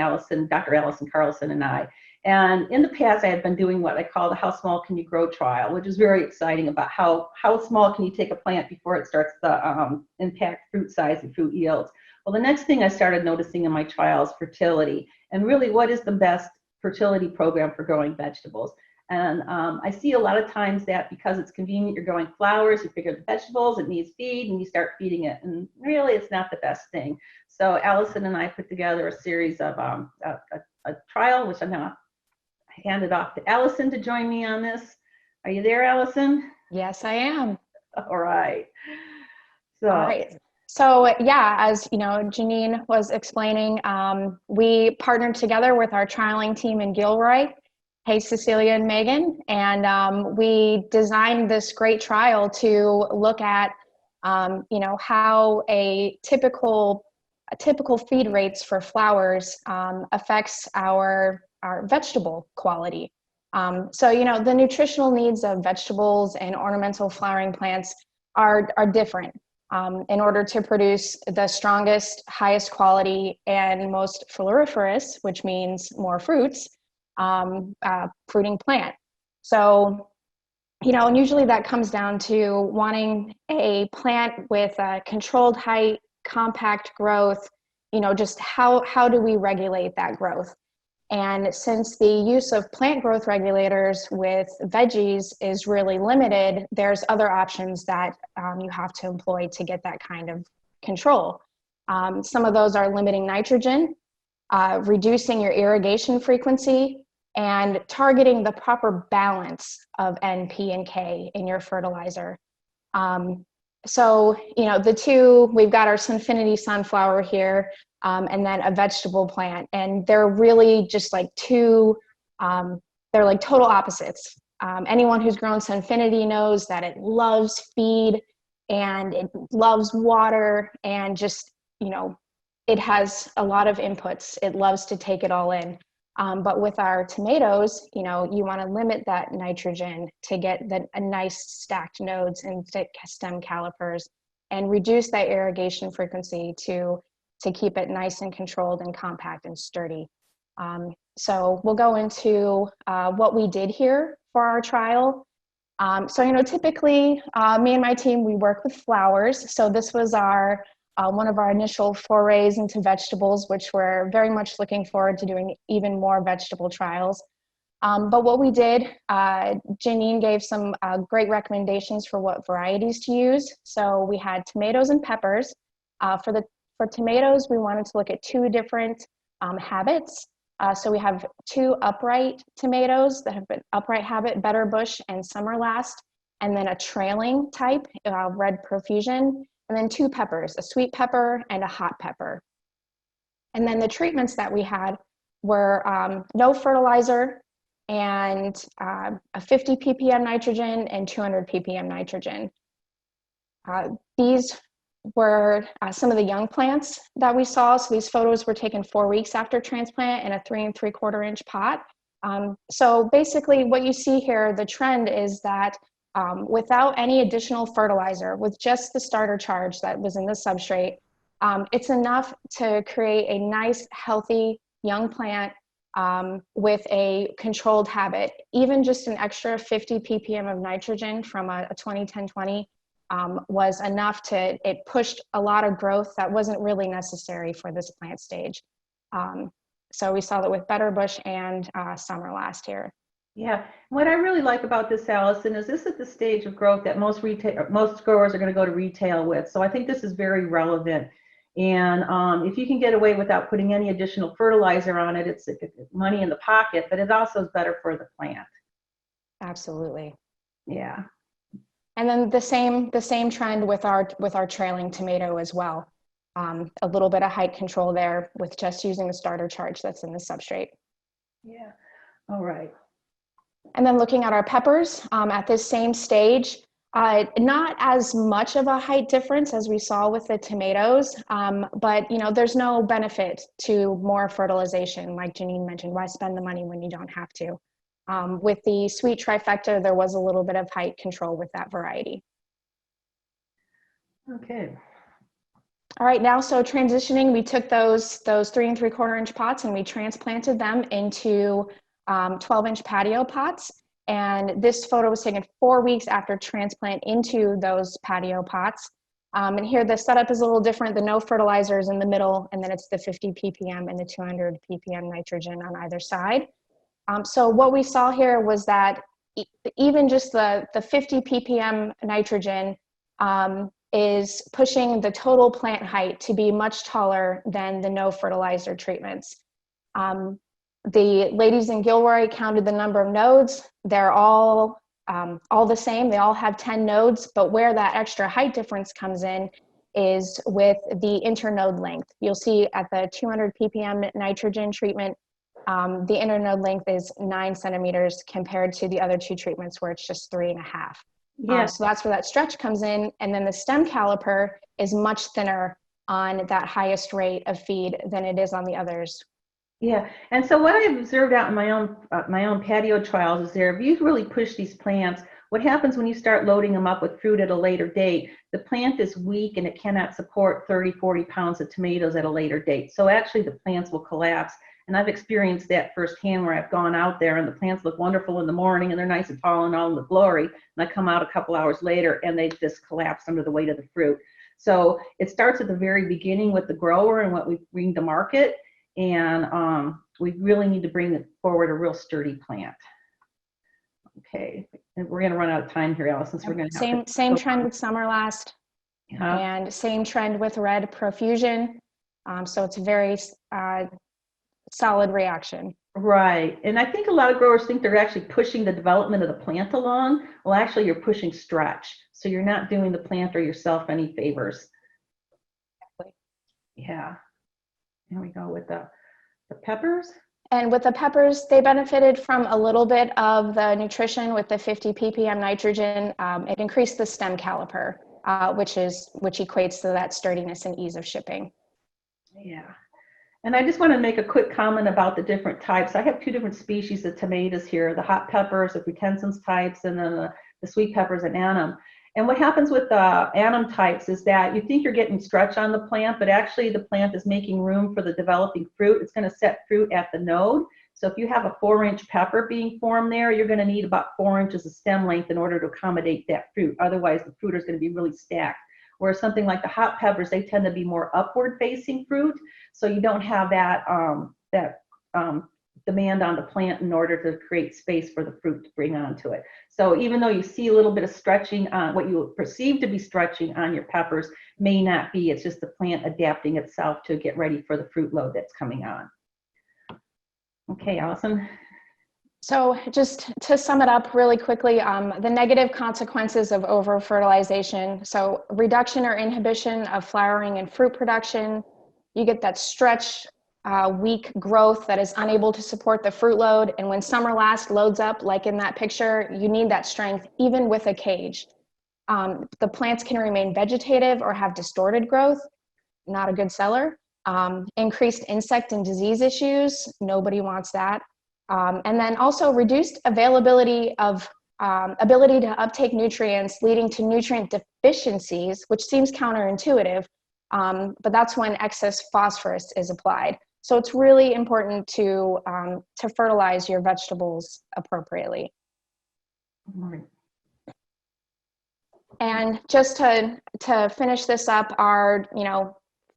Dr. Allison Carlson and I. And in the past, I had been doing what I call the How Small Can You Grow trial, which is very exciting, about how small can you take a plant before it starts to impact fruit size and fruit yields. Well, the next thing I started noticing in my trial is fertility, and really what is the best fertility program for growing vegetables. And I see a lot of times that because it's convenient, you're growing flowers, you figure the vegetables, it needs feed, and you start feeding it. And really, it's not the best thing. So Allison and I put together a series of a trial, which I'm going to hand it off to Allison to join me on this. Are you there, Allison? Yes, I am. All right. So, all right. So yeah, as you know, Janine was explaining, we partnered together with our trialing team in Gilroy. Hey, Cecilia and Megan, and we designed this great trial to look at, how a typical feed rates for flowers affects our vegetable quality. So, the nutritional needs of vegetables and ornamental flowering plants are different. In order to produce the strongest, highest quality, and most floriferous, which means more fruits, fruiting plant. So, and usually that comes down to wanting a plant with a controlled height, compact growth, just how do we regulate that growth? And since the use of plant growth regulators with veggies is really limited, there's other options that you have to employ to get that kind of control. Some of those are limiting nitrogen, reducing your irrigation frequency, and targeting the proper balance of N, P, and K in your fertilizer. So, you know, we've got our SunFinity sunflower here, and then a vegetable plant, and they're really just like they're like total opposites. Anyone who's grown SunFinity knows that it loves feed and it loves water, and just, you know, it has a lot of inputs. It loves to take it all in. But with our tomatoes, you know, you want to limit that nitrogen to get a nice stacked nodes and stem calipers, and reduce that irrigation frequency to keep it nice and controlled and compact and sturdy. So we'll go into what we did here for our trial. So, you know, typically me and my team, we work with flowers. So this was our one of our initial forays into vegetables, which we're very much looking forward to doing even more vegetable trials. But what we did, Janine gave some great recommendations for what varieties to use. So we had tomatoes and peppers. For tomatoes, we wanted to look at 2 different habits. So we have 2 upright tomatoes that have an upright habit, Better Bush and Summer Last, and then a trailing type, Red Profusion, and then 2 peppers, a sweet pepper and a hot pepper. And then the treatments that we had were no fertilizer and a 50 ppm nitrogen and 200 ppm nitrogen. These were some of the young plants that we saw. So these photos were taken 4 weeks after transplant in a 3 3/4 inch pot. So basically what you see here, the trend is that without any additional fertilizer, with just the starter charge that was in the substrate, it's enough to create a nice, healthy young plant with a controlled habit. Even just an extra 50 ppm of nitrogen from a 20-10-20 was enough it pushed a lot of growth that wasn't really necessary for this plant stage. So we saw that with Better Bush and Summer Last here. Yeah, what I really like about this, Allison, is this is the stage of growth that most growers are going to go to retail with. So I think this is very relevant. And if you can get away without putting any additional fertilizer on it, it's money in the pocket, but it also is better for the plant. Absolutely. Yeah. And then the same trend with our trailing tomato as well. A little bit of height control there with just using the starter charge that's in the substrate. Yeah. All right. And then looking at our peppers at this same stage, not as much of a height difference as we saw with the tomatoes, but you know, there's no benefit to more fertilization, like Janine mentioned. Why spend the money when you don't have to? With the sweet trifecta, there was a little bit of height control with that variety. Okay. All right, now so transitioning, we took those 3 3/4 inch pots and we transplanted them into 12-inch patio pots. And this photo was taken 4 weeks after transplant into those patio pots. And here the setup is a little different. The no fertilizers in the middle, and then it's the 50 ppm and the 200 ppm nitrogen on either side. So what we saw here was that even just the 50 ppm nitrogen is pushing the total plant height to be much taller than the no fertilizer treatments. The ladies in Gilroy counted the number of nodes. They're all the same. They all have 10 nodes, but where that extra height difference comes in is with the internode length. You'll see at the 200 ppm nitrogen treatment, the internode length is 9 centimeters compared to the other 2 treatments where it's just 3.5. Yeah. So that's where that stretch comes in. And then the stem caliper is much thinner on that highest rate of feed than it is on the others. Yeah, and so what I've observed out in my own patio trials is if you really push these plants, what happens when you start loading them up with fruit at a later date, the plant is weak and it cannot support 30, 40 pounds of tomatoes at a later date. So actually the plants will collapse. And I've experienced that firsthand where I've gone out there and the plants look wonderful in the morning and they're nice and tall and all in the glory. And I come out a couple hours later and they just collapse under the weight of the fruit. So it starts at the very beginning with the grower and what we bring to market. And we really need to bring forward a real sturdy plant. Okay, and we're going to run out of time here, Allison. So we're going to same trend with Summer Last, and same trend with Red Profusion. So it's very solid reaction. Right. And I think a lot of growers think they're actually pushing the development of the plant along. Well, actually, you're pushing stretch. So you're not doing the plant or yourself any favors. Exactly. Yeah. There we go with the peppers. And with the peppers, they benefited from a little bit of the nutrition with the 50 ppm nitrogen. It increased the stem caliper, which equates to that sturdiness and ease of shipping. Yeah. And I just want to make a quick comment about the different types. I have 2 different species of tomatoes here, the hot peppers, the Pretensions types, and then the sweet peppers and annum. And what happens with the annum types is that you think you're getting stretch on the plant, but actually the plant is making room for the developing fruit. It's going to set fruit at the node. So if you have a 4-inch pepper being formed there, you're going to need about 4 inches of stem length in order to accommodate that fruit. Otherwise, the fruit is going to be really stacked. Whereas something like the hot peppers, they tend to be more upward facing fruit. So you don't have that, demand on the plant in order to create space for the fruit to bring onto it. So even though you see a little bit of stretching on what you perceive to be stretching on your peppers, may not be. It's just the plant adapting itself to get ready for the fruit load that's coming on. Okay, Allison. So just to sum it up really quickly, the negative consequences of over-fertilization. So reduction or inhibition of flowering and fruit production. You get that stretch, weak growth that is unable to support the fruit load. And when summer last loads up, like in that picture, you need that strength even with a cage. The plants can remain vegetative or have distorted growth, not a good seller. Increased insect and disease issues, nobody wants that. And then also reduced availability of ability to uptake nutrients, leading to nutrient deficiencies, which seems counterintuitive, but that's when excess phosphorus is applied. So it's really important to fertilize your vegetables appropriately. And just to finish this up, our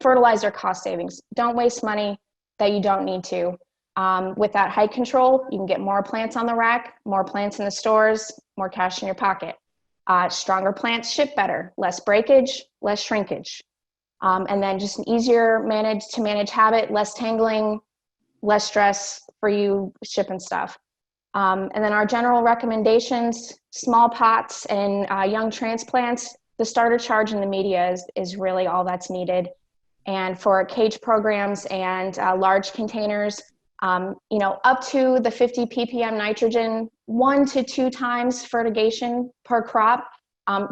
fertilizer cost savings. Don't waste money that you don't need to. With that height control, you can get more plants on the rack, more plants in the stores, more cash in your pocket. Stronger plants ship better, less breakage, less shrinkage. And then just an easier to manage habit, less tangling, less stress for you shipping stuff. And then our general recommendations, small pots and young transplants, the starter charge in the media is really all that's needed. And for cage programs and large containers, up to the 50 ppm nitrogen, 1 to 2 times fertigation per crop,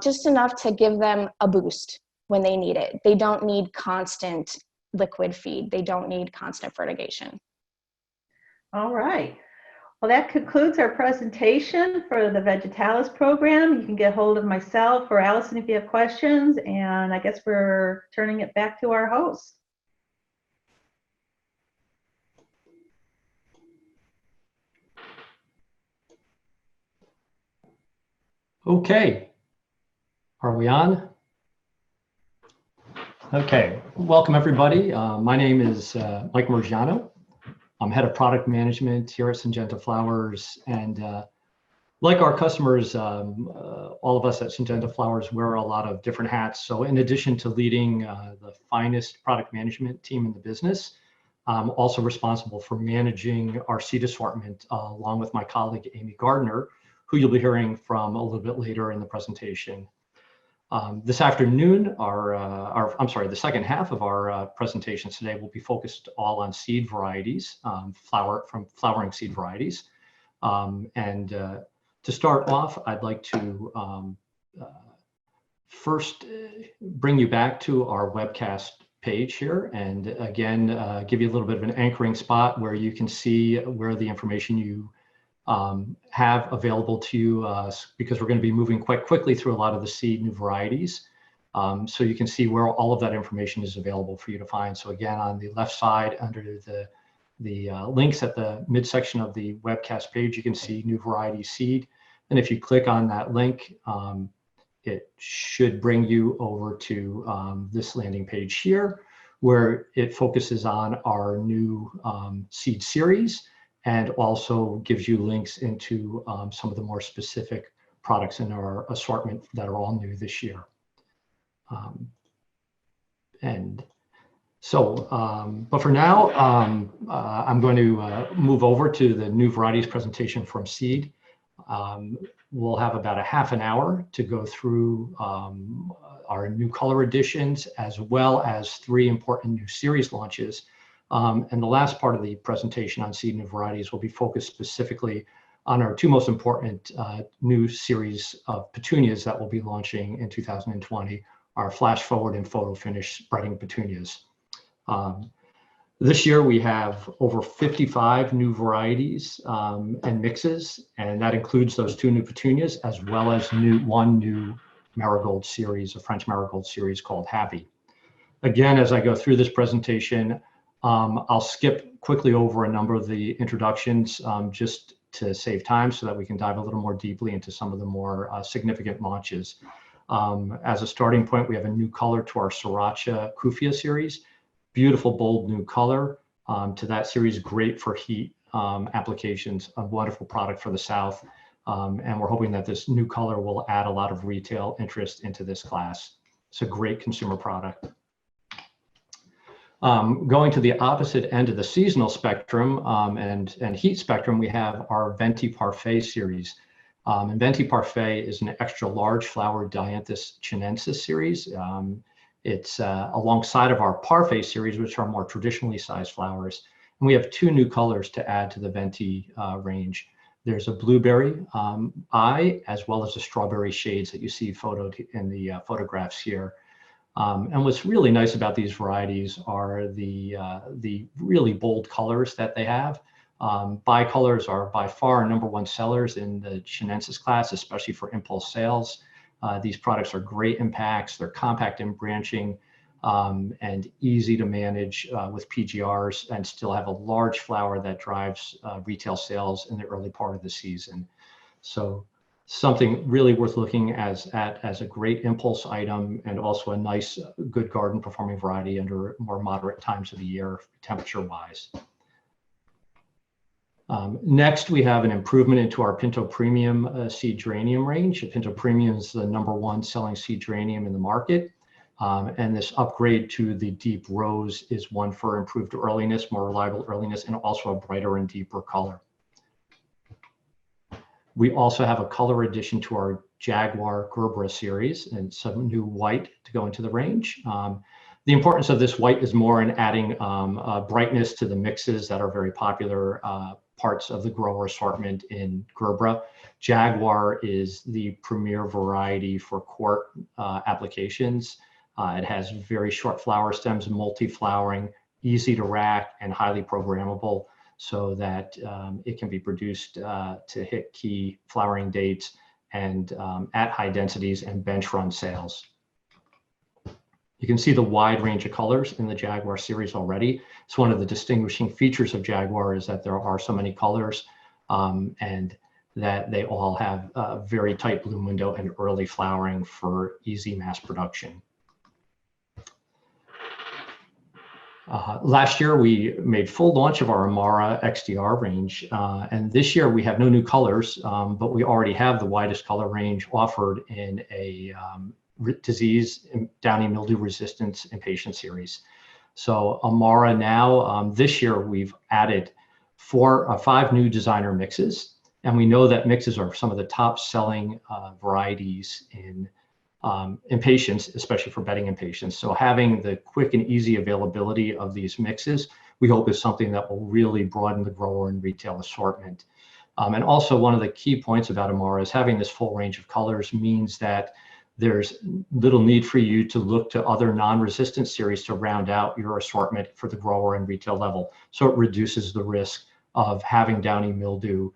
just enough to give them a boost when they need it. They don't need constant liquid feed. They don't need constant fertigation. All right. Well, that concludes our presentation for the Vegetalise program. You can get hold of myself or Allison if you have questions, and I guess we're turning it back to our host. Okay, are we on? Okay, welcome everybody. My name is Mike Morgiano. I'm head of product management here at Syngenta Flowers, and like our customers, all of us at Syngenta Flowers wear a lot of different hats. So in addition to leading the finest product management team in the business, I'm also responsible for managing our seed assortment along with my colleague Amy Gardner, who you'll be hearing from a little bit later in the presentation. This afternoon, the second half of our presentation today will be focused all on seed varieties, flowering seed varieties. To start off, I'd like to first bring you back to our webcast page here, and again, give you a little bit of an anchoring spot where you can see where the information you have available to you, because we're going to be moving quite quickly through a lot of the seed new varieties. So you can see where all of that information is available for you to find. So again, on the left side under the links at the midsection of the webcast page, you can see new variety seed. And if you click on that link, it should bring you over to this landing page here, where it focuses on our new seed series, and also gives you links into some of the more specific products in our assortment that are all new this year. And So, but for now, I'm going to move over to the new varieties presentation from seed. We'll have about a half an hour to go through our new color additions, as well as 3 important new series launches. And the last part of the presentation on seed new varieties will be focused specifically on our 2 most important new series of petunias that will be launching in 2020, our flash forward and photo finish spreading petunias. This year we have over 55 new varieties and mixes, and that includes those 2 new petunias, as well as one new marigold series, a French marigold series called Happy. Again, as I go through this presentation, I'll skip quickly over a number of the introductions just to save time so that we can dive a little more deeply into some of the more significant launches. As a starting point, we have a new color to our Sriracha Kufia series. Beautiful, bold new color to that series, great for heat applications, a wonderful product for the South. And we're hoping that this new color will add a lot of retail interest into this class. It's a great consumer product. Going to the opposite end of the seasonal spectrum and heat spectrum, we have our Venti Parfait series. And Venti Parfait is an extra large flowered Dianthus chinensis series. It's alongside of our Parfait series, which are more traditionally sized flowers. And we have 2 new colors to add to the Venti range. There's a blueberry eye, as well as the strawberry shades that you see photoed in the photographs here. And what's really nice about these varieties are the really bold colors that they have. Bicolors are by far #1 sellers in the chinensis class, especially for impulse sales. These products are great in packs. They're compact in branching and easy to manage with PGRs, and still have a large flower that drives retail sales in the early part of the season. So something really worth looking at as a great impulse item, and also a nice, good garden performing variety under more moderate times of the year, temperature wise. Next, we have an improvement into our Pinto Premium seed geranium range. Pinto Premium is the #1 selling seed geranium in the market. And this upgrade to the deep rose is one for improved earliness, more reliable earliness, and also a brighter and deeper color. We also have a color addition to our Jaguar Gerbera series and some new white to go into the range. The importance of this white is more in adding brightness to the mixes that are very popular parts of the grower assortment in Gerbera. Jaguar is the premier variety for quart applications. It has very short flower stems, multi-flowering, easy to rack, and highly programmable, so that it can be produced to hit key flowering dates and at high densities and bench run sales. You can see the wide range of colors in the Jaguar series already. It's one of the distinguishing features of Jaguar is that there are so many colors and that they all have a very tight bloom window and early flowering for easy mass production. Last year, we made full launch of our Cora XDR range. And this year, we have no new colors, but we already have the widest color range offered in a disease, downy mildew resistance Impatiens series. So Amara now, this year, we've added 5 new designer mixes. And we know that mixes are some of the top selling varieties in Impatiens, especially for bedding Impatiens. So having the quick and easy availability of these mixes, we hope is something that will really broaden the grower and retail assortment. And also one of the key points about Amara is having this full range of colors means that there's little need for you to look to other non-resistant series to round out your assortment for the grower and retail level. So it reduces the risk of having downy mildew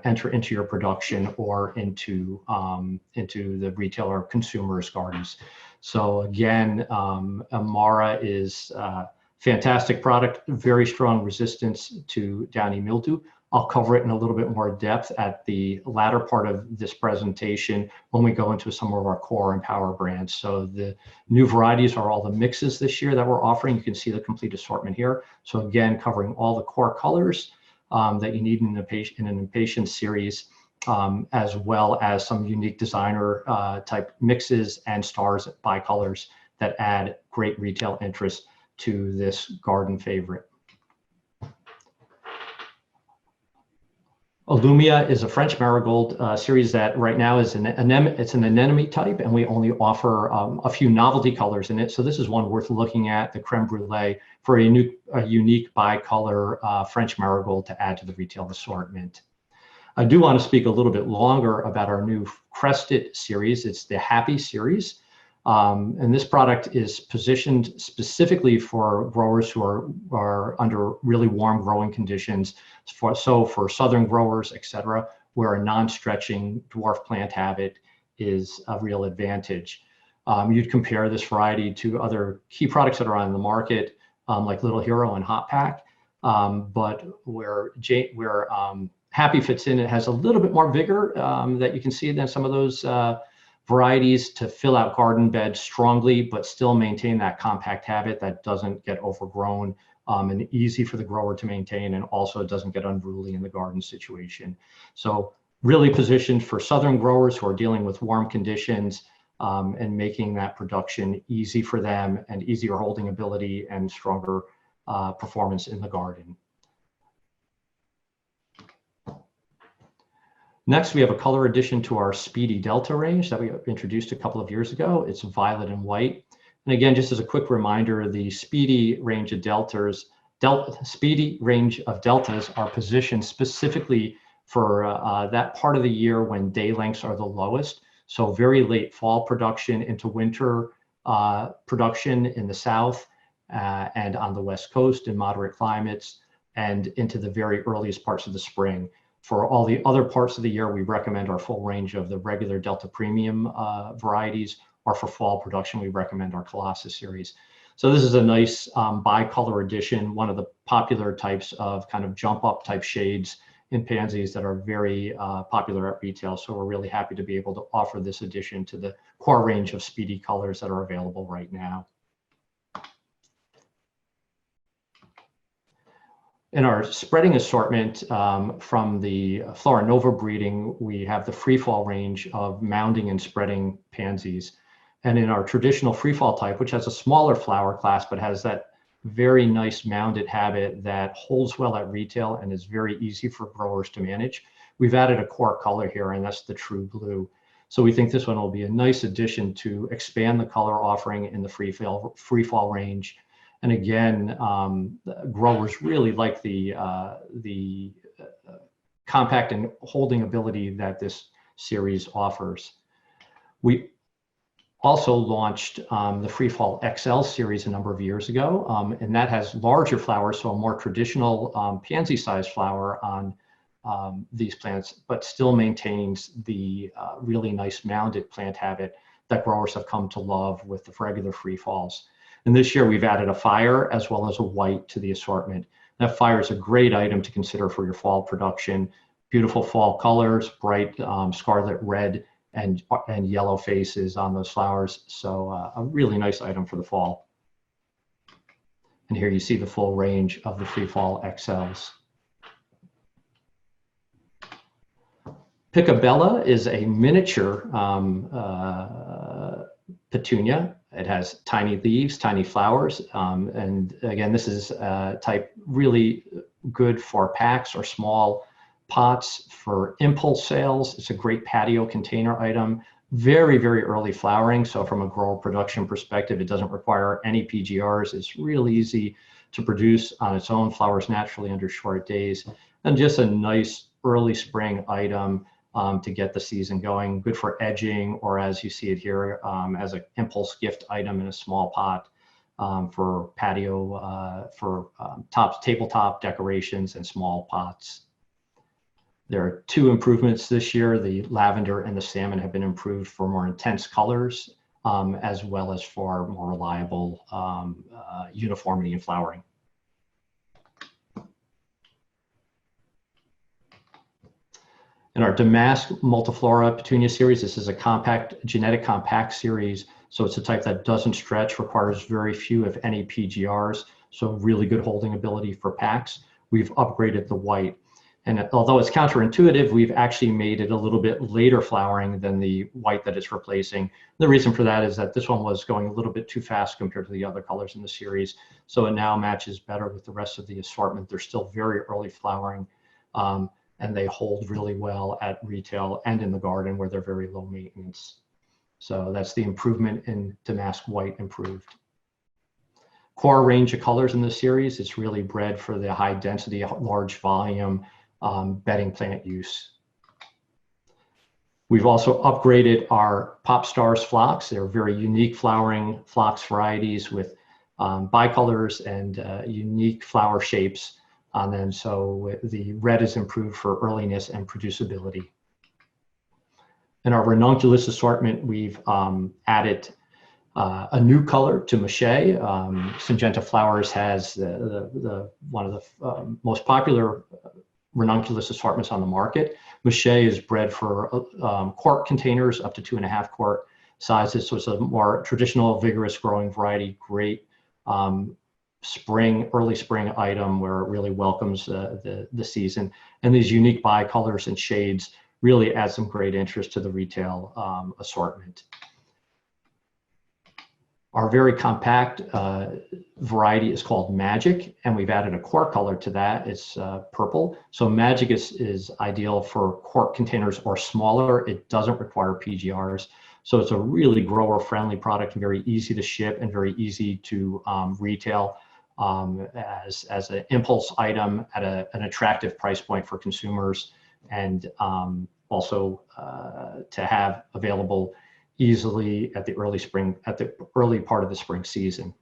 enter into your production or into the retail or consumers' gardens. So again, Amara is a fantastic product, very strong resistance to downy mildew. I'll cover it in a little bit more depth at the latter part of this presentation when we go into some of our core and power brands. So the new varieties are all the mixes this year that we're offering. You can see the complete assortment here. So again, covering all the core colors that you need in an Impatiens series, as well as some unique designer type mixes and stars bicolors that add great retail interest to this garden favorite. Illumia is a French marigold series that right now is an anemone type, and we only offer a few novelty colors in it. So this is one worth looking at, the creme brulee, for a unique bicolor French marigold to add to the retail assortment. I do want to speak a little bit longer about our new crested series. It's the Happy series. And this product is positioned specifically for growers who are under really warm growing conditions. For southern growers, etc., where a non-stretching dwarf plant habit is a real advantage. You'd compare this variety to other key products that are on the market, like Little Hero and Hot Pack, but where Happy fits in, it has a little bit more vigor that you can see than some of those varieties to fill out garden beds strongly, but still maintain that compact habit that doesn't get overgrown and easy for the grower to maintain, and also doesn't get unruly in the garden situation. So really positioned for southern growers who are dealing with warm conditions and making that production easy for them, and easier holding ability and stronger performance in the garden. Next, we have a color addition to our Speedy Delta range that we introduced a couple of years ago. It's violet and white. And again, just as a quick reminder, the Speedy range of deltas are positioned specifically for that part of the year when day lengths are the lowest. So very late fall production into winter production in the south and on the West Coast in moderate climates, and into the very earliest parts of the spring. For all the other parts of the year, we recommend our full range of the regular Delta Premium varieties, or for fall production, we recommend our Colossus series. So this is a nice bicolor addition, one of the popular types of kind of jump up type shades in pansies that are very popular at retail. So we're really happy to be able to offer this addition to the core range of Speedy colors that are available right now. In our spreading assortment from the Flora Nova breeding, we have the free fall range of mounding and spreading pansies. And in our traditional free fall type, which has a smaller flower class, but has that very nice mounded habit that holds well at retail and is very easy for growers to manage, we've added a core color here, and that's the True Blue. So we think this one will be a nice addition to expand the color offering in the free fall range. And again, growers really like the compact and holding ability that this series offers. We also launched the Free Fall XL series a number of years ago, and that has larger flowers, so a more traditional pansy-sized flower on these plants, but still maintains the really nice mounded plant habit that growers have come to love with the regular free falls. And this year we've added a fire as well as a white to the assortment. That fire is a great item to consider for your fall production. Beautiful fall colors, bright scarlet red and yellow faces on those flowers. So a really nice item for the fall. And here you see the full range of the Free Fall XLs. Picabella is a miniature Petunia. It has tiny leaves, tiny flowers, and again, this is a type really good for packs or small pots for impulse sales. It's a great patio container item. Very, very early flowering, so from a grower production perspective, it doesn't require any PGRs. It's real easy to produce on its own, flowers naturally under short days, and just a nice early spring item to get the season going. Good for edging, or as you see it here, as an impulse gift item in a small pot for patio, tabletop decorations and small pots. There are two improvements this year. The lavender and the salmon have been improved for more intense colors, as well as for more reliable uniformity in flowering. In our Damask Multiflora Petunia series, this is a compact, genetic compact series. So it's a type that doesn't stretch, requires very few, if any, PGRs. So really good holding ability for packs. We've upgraded the white. And although it's counterintuitive, we've actually made it a little bit later flowering than the white that it's replacing. The reason for that is that this one was going a little bit too fast compared to the other colors in the series. So it now matches better with the rest of the assortment. They're still very early flowering, and they hold really well at retail and in the garden where they're very low maintenance. So that's the improvement in damask white improved. Core range of colors in this series, it's really bred for the high density, large volume bedding plant use. We've also upgraded our Pop Stars phlox. They're very unique flowering phlox varieties with bicolors and unique flower shapes on them. So the red is improved for earliness and producibility. In our ranunculus assortment, we've added a new color to Mache. Syngenta Flowers has one of the most popular ranunculus assortments on the market. Mache is bred for quart containers up to 2.5 quart sizes. So it's a more traditional, vigorous growing variety. Great early spring item where it really welcomes the season. And these unique bicolors and shades really add some great interest to the retail assortment. Our very compact variety is called Magic, and we've added a core color to that. It's purple. So Magic is ideal for quart containers or smaller. It doesn't require PGRs. So it's a really grower-friendly product, very easy to ship and very easy to retail as an impulse item at an attractive price point for consumers, and also to have available easily at the early part of the spring season.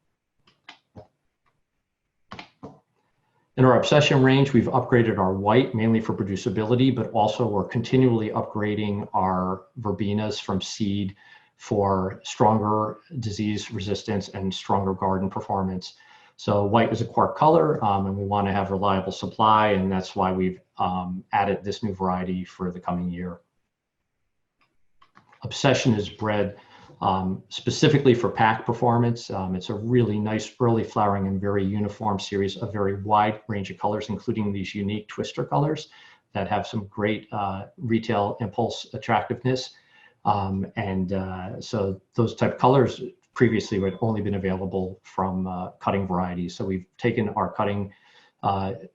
In our Obsession range, we've upgraded our white mainly for producibility, but also we're continually upgrading our verbenas from seed for stronger disease resistance and stronger garden performance. So white is a quart color, and we want to have reliable supply, and that's why we've added this new variety for the coming year. Obsession is bred specifically for pack performance. It's a really nice early flowering and very uniform series, a very wide range of colors, including these unique twister colors that have some great retail impulse attractiveness. So those type of colors previously had only been available from cutting varieties. So we've taken our cutting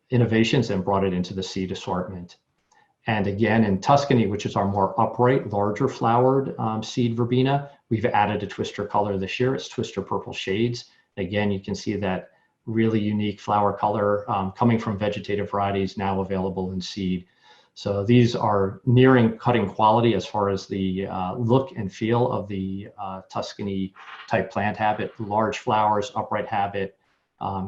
innovations and brought it into the seed assortment. And again, in Tuscany, which is our more upright, larger flowered seed verbena, we've added a twister color this year. It's Twister Purple Shades. Again, you can see that really unique flower color coming from vegetative varieties now available in seed. So these are nearing cutting quality as far as the look and feel of the Tuscany type plant habit. Large flowers, upright habit,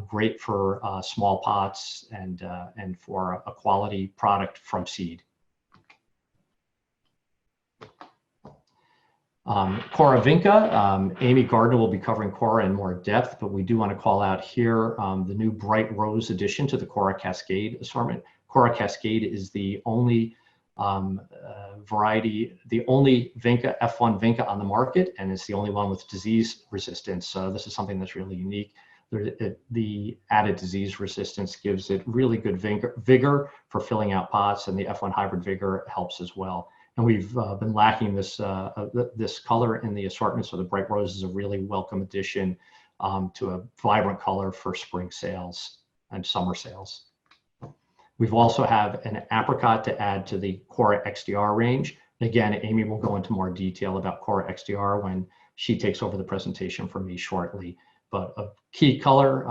great for small pots and for a quality product from seed. Cora Vinca, Amy Gardner will be covering Cora in more depth, but we do want to call out here the new bright rose addition to the Cora Cascade assortment. Cora Cascade is the only variety, the only Vinca, F1 Vinca on the market, and it's the only one with disease resistance. So this is something that's really unique. The added disease resistance gives it really good vigor for filling out pots, and the F1 hybrid vigor helps as well. And we've been lacking this color in the assortment, so the bright rose is a really welcome addition to a vibrant color for spring sales and summer sales. We've also have an apricot to add to the Cora XDR range. Again, Amy will go into more detail about Cora XDR when she takes over the presentation for me shortly. But a key color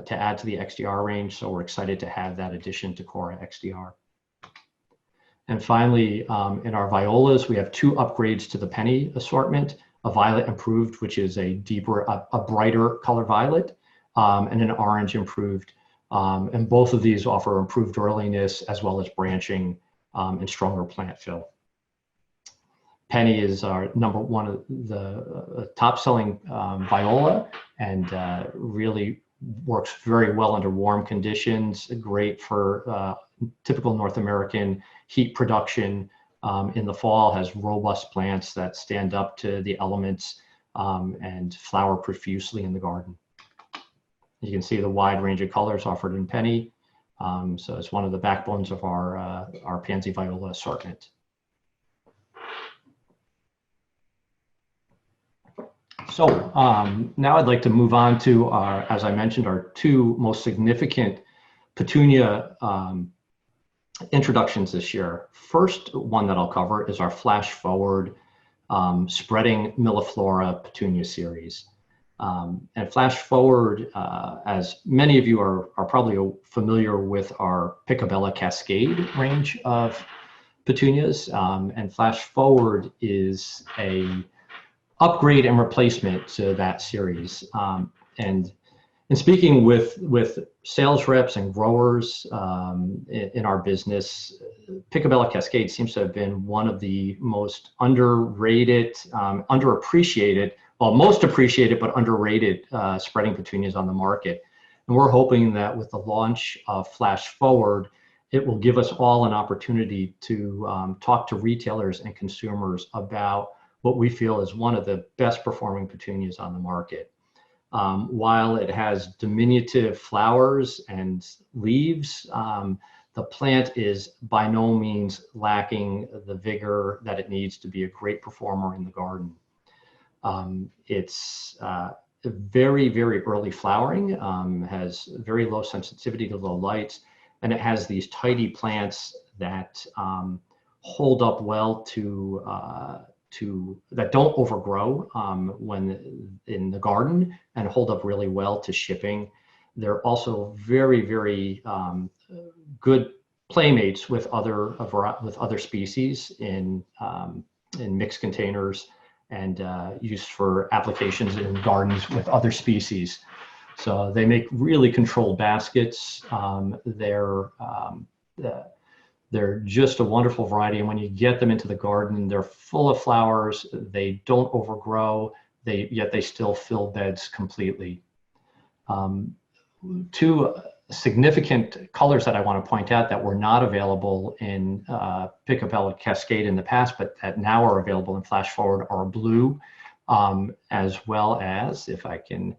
to add to the XDR range, so we're excited to have that addition to Cora XDR. And finally, in our violas, we have 2 upgrades to the penny assortment, a violet improved, which is a deeper, a brighter color violet, and an orange improved. And both of these offer improved earliness as well as branching and stronger plant fill. Penny is our #1 of the top-selling viola, and really works very well under warm conditions. Great for typical North American heat production in the fall. Has robust plants that stand up to the elements and flower profusely in the garden. You can see the wide range of colors offered in Penny. So it's one of the backbones of our pansy viola assortment. So now I'd like to move on to as I mentioned, our two most significant Petunia introductions this year. First one that I'll cover is our Flash Forward Spreading Milliflora Petunia series. And Flash Forward, as many of you are probably familiar with our Picabella Cascade range of petunias, and Flash Forward is a upgrade and replacement to that series. And in speaking with sales reps and growers in our business, Picabella Cascade seems to have been one of the most underrated, underappreciated, well, most appreciated but underrated spreading petunias on the market. And we're hoping that with the launch of Flash Forward, it will give us all an opportunity to talk to retailers and consumers about what we feel is one of the best performing petunias on the market. While it has diminutive flowers and leaves, the plant is by no means lacking the vigor that it needs to be a great performer in the garden. It's very, very early flowering, has very low sensitivity to low lights, and it has these tidy plants that hold up well that don't overgrow when in the garden, and hold up really well to shipping. They're also very, very good playmates with other species in mixed containers, and used for applications in gardens with other species. So they make really controlled baskets. They're just a wonderful variety, and when you get them into the garden, they're full of flowers. They don't overgrow, yet they still fill beds completely. Two significant colors that I want to point out that were not available in Picabella Cascade in the past, but that now are available in Flash Forward, are blue, as well as, if I can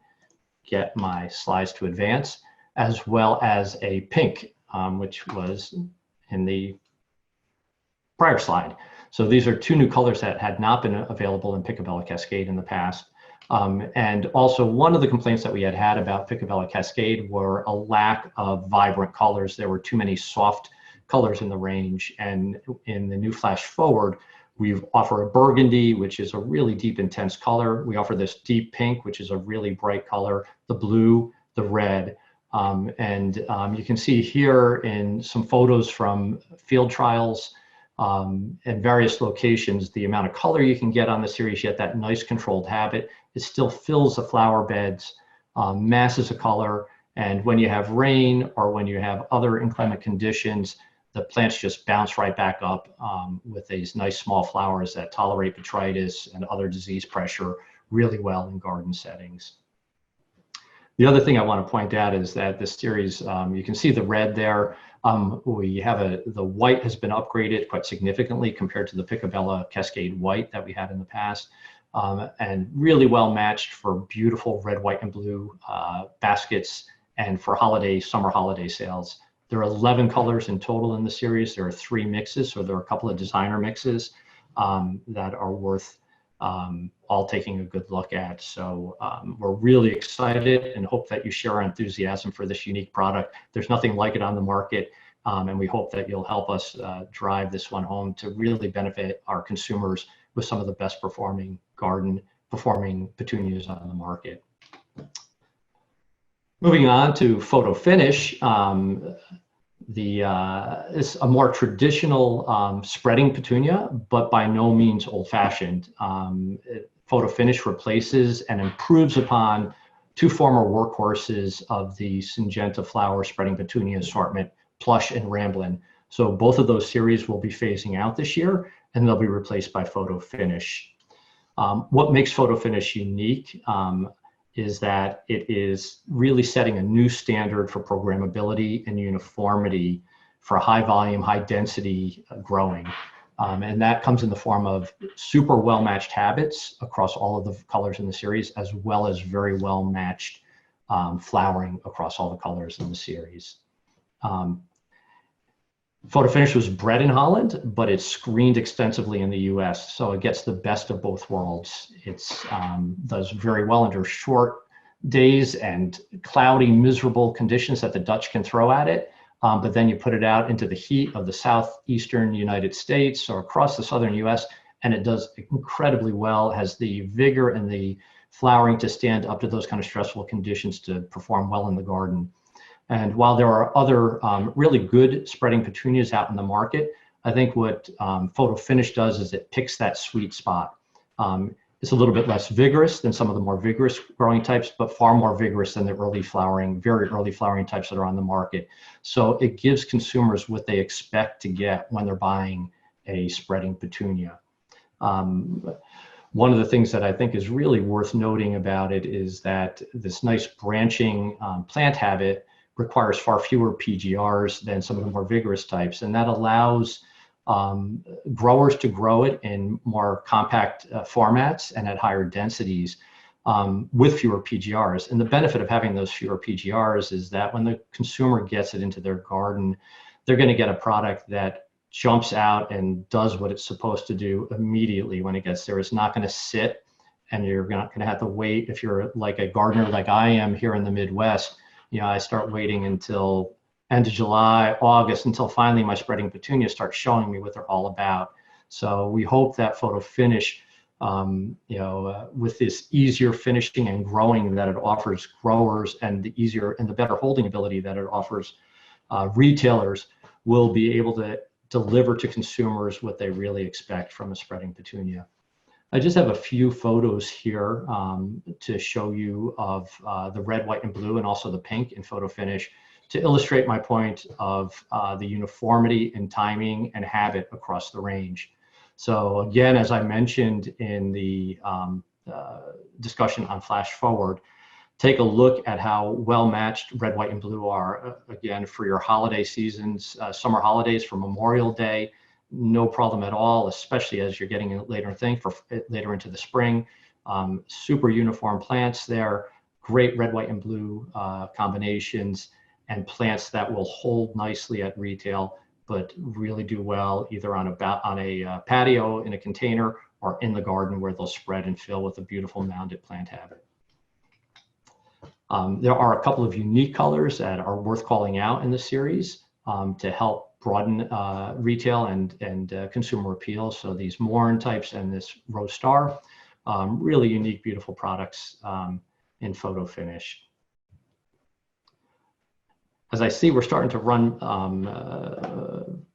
get my slides to advance, as well as a pink, which was in the prior slide. So these are two new colors that had not been available in Picabella Cascade in the past. And also, one of the complaints that we had about Picabella Cascade were a lack of vibrant colors. There were too many soft colors in the range. And in the new Flash Forward, we offer a burgundy, which is a really deep, intense color. We offer this deep pink, which is a really bright color, the blue, the red. You can see here in some photos from field trials in various locations, the amount of color you can get on the series, yet that nice controlled habit. It still fills the flower beds, masses of color, and when you have rain or when you have other inclement conditions, the plants just bounce right back up with these nice small flowers that tolerate botrytis and other disease pressure really well in garden settings. The other thing I want to point out is that this series, you can see the red there. We have the white has been upgraded quite significantly compared to the Picabella Cascade white that we had in the past, and really well matched for beautiful red, white, and blue baskets and for summer holiday sales. There are 11 colors in total in the series. There are 3 mixes, so there are a couple of designer mixes that are worth all taking a good look at. So we're really excited and hope that you share our enthusiasm for this unique product. There's nothing like it on the market, and we hope that you'll help us drive this one home to really benefit our consumers with some of the best performing petunias on the market. Moving on to photo finish, it's a more traditional spreading petunia, but by no means old-fashioned. Photo finish replaces and improves upon 2 former workhorses of the Syngenta flower spreading petunia assortment, Plush and Ramblin'. So both of those series will be phasing out this year, and they'll be replaced by photo finish. What makes photo finish unique is that it is really setting a new standard for programmability and uniformity for high volume, high density growing. And that comes in the form of super well matched habits across all of the colors in the series, as well as very well matched flowering across all the colors in the series. Photo Finish was bred in Holland, but it's screened extensively in the US, so it gets the best of both worlds. It's does very well under short days and cloudy, miserable conditions that the Dutch can throw at it. But then you put it out into the heat of the southeastern United States or across the southern US, and it does incredibly well, has the vigor and the flowering to stand up to those kind of stressful conditions to perform well in the garden. And while there are other really good spreading petunias out in the market, I think what Photo Finish does is it picks that sweet spot. It's a little bit less vigorous than some of the more vigorous growing types, but far more vigorous than the early flowering, very early flowering types that are on the market. So it gives consumers what they expect to get when they're buying a spreading petunia. One of the things that I think is really worth noting about it is that this nice branching plant habit requires far fewer PGRs than some of the more vigorous types, and that allows growers to grow it in more compact formats and at higher densities with fewer PGRs. And the benefit of having those fewer PGRs is that when the consumer gets it into their garden, they're going to get a product that jumps out and does what it's supposed to do immediately when it gets there. It's not going to sit, and you're not going to have to wait. If you're like a gardener like I am here in the Midwest, you know, I start waiting until end of July, August, until finally my spreading petunias start showing me what they're all about. So we hope that Photo Finish, with this easier finishing and growing that it offers growers, and the easier and the better holding ability that it offers retailers, will be able to deliver to consumers what they really expect from a spreading petunia. I just have a few photos here to show you of the red, white, and blue, and also the pink in Photo Finish, to illustrate my point of the uniformity in timing and habit across the range. So again, as I mentioned in the discussion on Flash Forward, take a look at how well matched red, white, and blue are. Again, for your holiday seasons, summer holidays, for Memorial Day, no problem at all, especially as you're getting later into the spring. Super uniform plants there, great red, white, and blue combinations, and plants that will hold nicely at retail, but really do well either on a patio, in a container, or in the garden, where they'll spread and fill with a beautiful mounded plant habit. There are a couple of unique colors that are worth calling out in the series to help broaden retail and consumer appeal. So these Morn types and this Rose Star, really unique, beautiful products in Photo Finish. As I see, we're starting to run,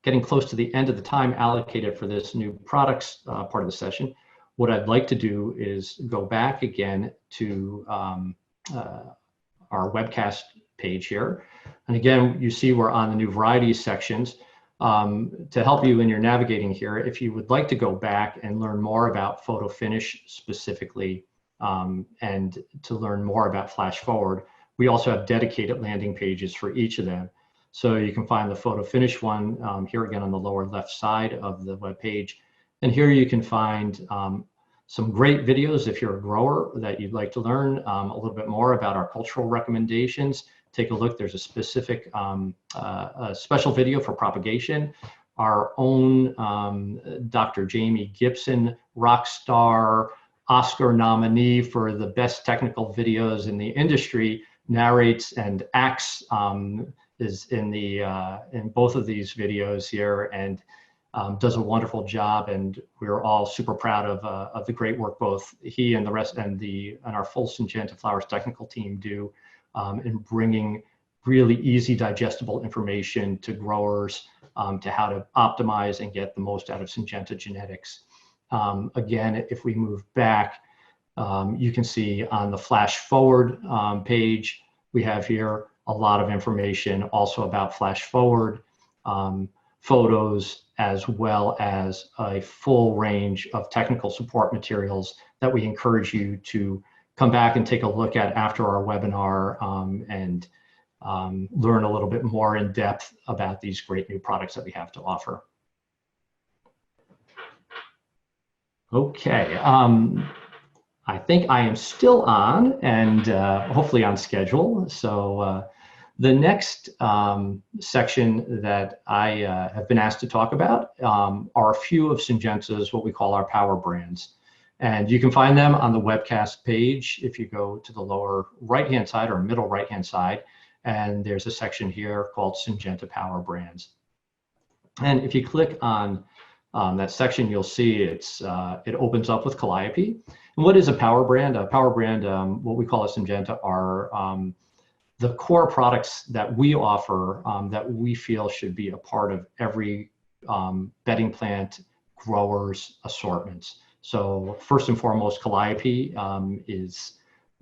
getting close to the end of the time allocated for this new products part of the session. What I'd like to do is go back again to our webcast page here. And again, you see we're on the new varieties sections. To help you in your navigating here, if you would like to go back and learn more about Photo Finish specifically, and to learn more about Flash Forward, we also have dedicated landing pages for each of them. So you can find the Photo Finish one here again on the lower left side of the web page. And here you can find some great videos if you're a grower that you'd like to learn a little bit more about our cultural recommendations. Take a look. There's a specific a special video for propagation. Our own Dr. Jamie Gibson, rock star, Oscar nominee for the best technical videos in the industry, narrates and acts, is in both of these videos here, and does a wonderful job. And we're all super proud of the great work both he and the rest and our full Syngenta Flowers technical team do in bringing really easy, digestible information to growers to how to optimize and get the most out of Syngenta genetics. Again, if we move back, you can see on the Flash Forward page, we have here a lot of information also about Flash Forward, photos, as well as a full range of technical support materials that we encourage you to come back and take a look at after our webinar and learn a little bit more in depth about these great new products that we have to offer. Okay, I think I am still on and hopefully on schedule. So The next section that I have been asked to talk about are a few of Syngenta's, what we call our power brands. And you can find them on the webcast page if you go to the lower right-hand side or middle right-hand side. And there's a section here called Syngenta Power Brands. And if you click on that section, you'll see it opens up with Calliope. And what is a power brand? A power brand, what we call at Syngenta, are the core products that we offer that we feel should be a part of every bedding plant grower's assortments. So first and foremost, Calliope is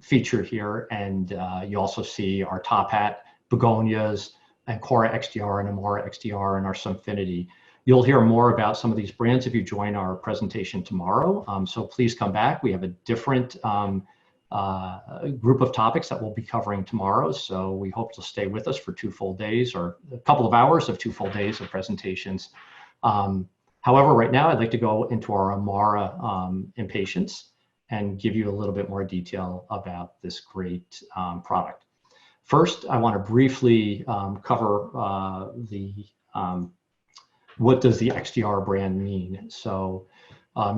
featured here, and you also see our top hat, begonias, and Cora XDR and Amara XDR, and our SunFinity. You'll hear more about some of these brands if you join our presentation tomorrow. So please come back. We have a different group of topics that we'll be covering tomorrow. So we hope you'll stay with us for 2 full days, or a couple of hours of 2 full days of presentations. However, right now I'd like to go into our Amara Impatiens and give you a little bit more detail about this great product. First, I want to briefly cover what does the XDR brand mean. So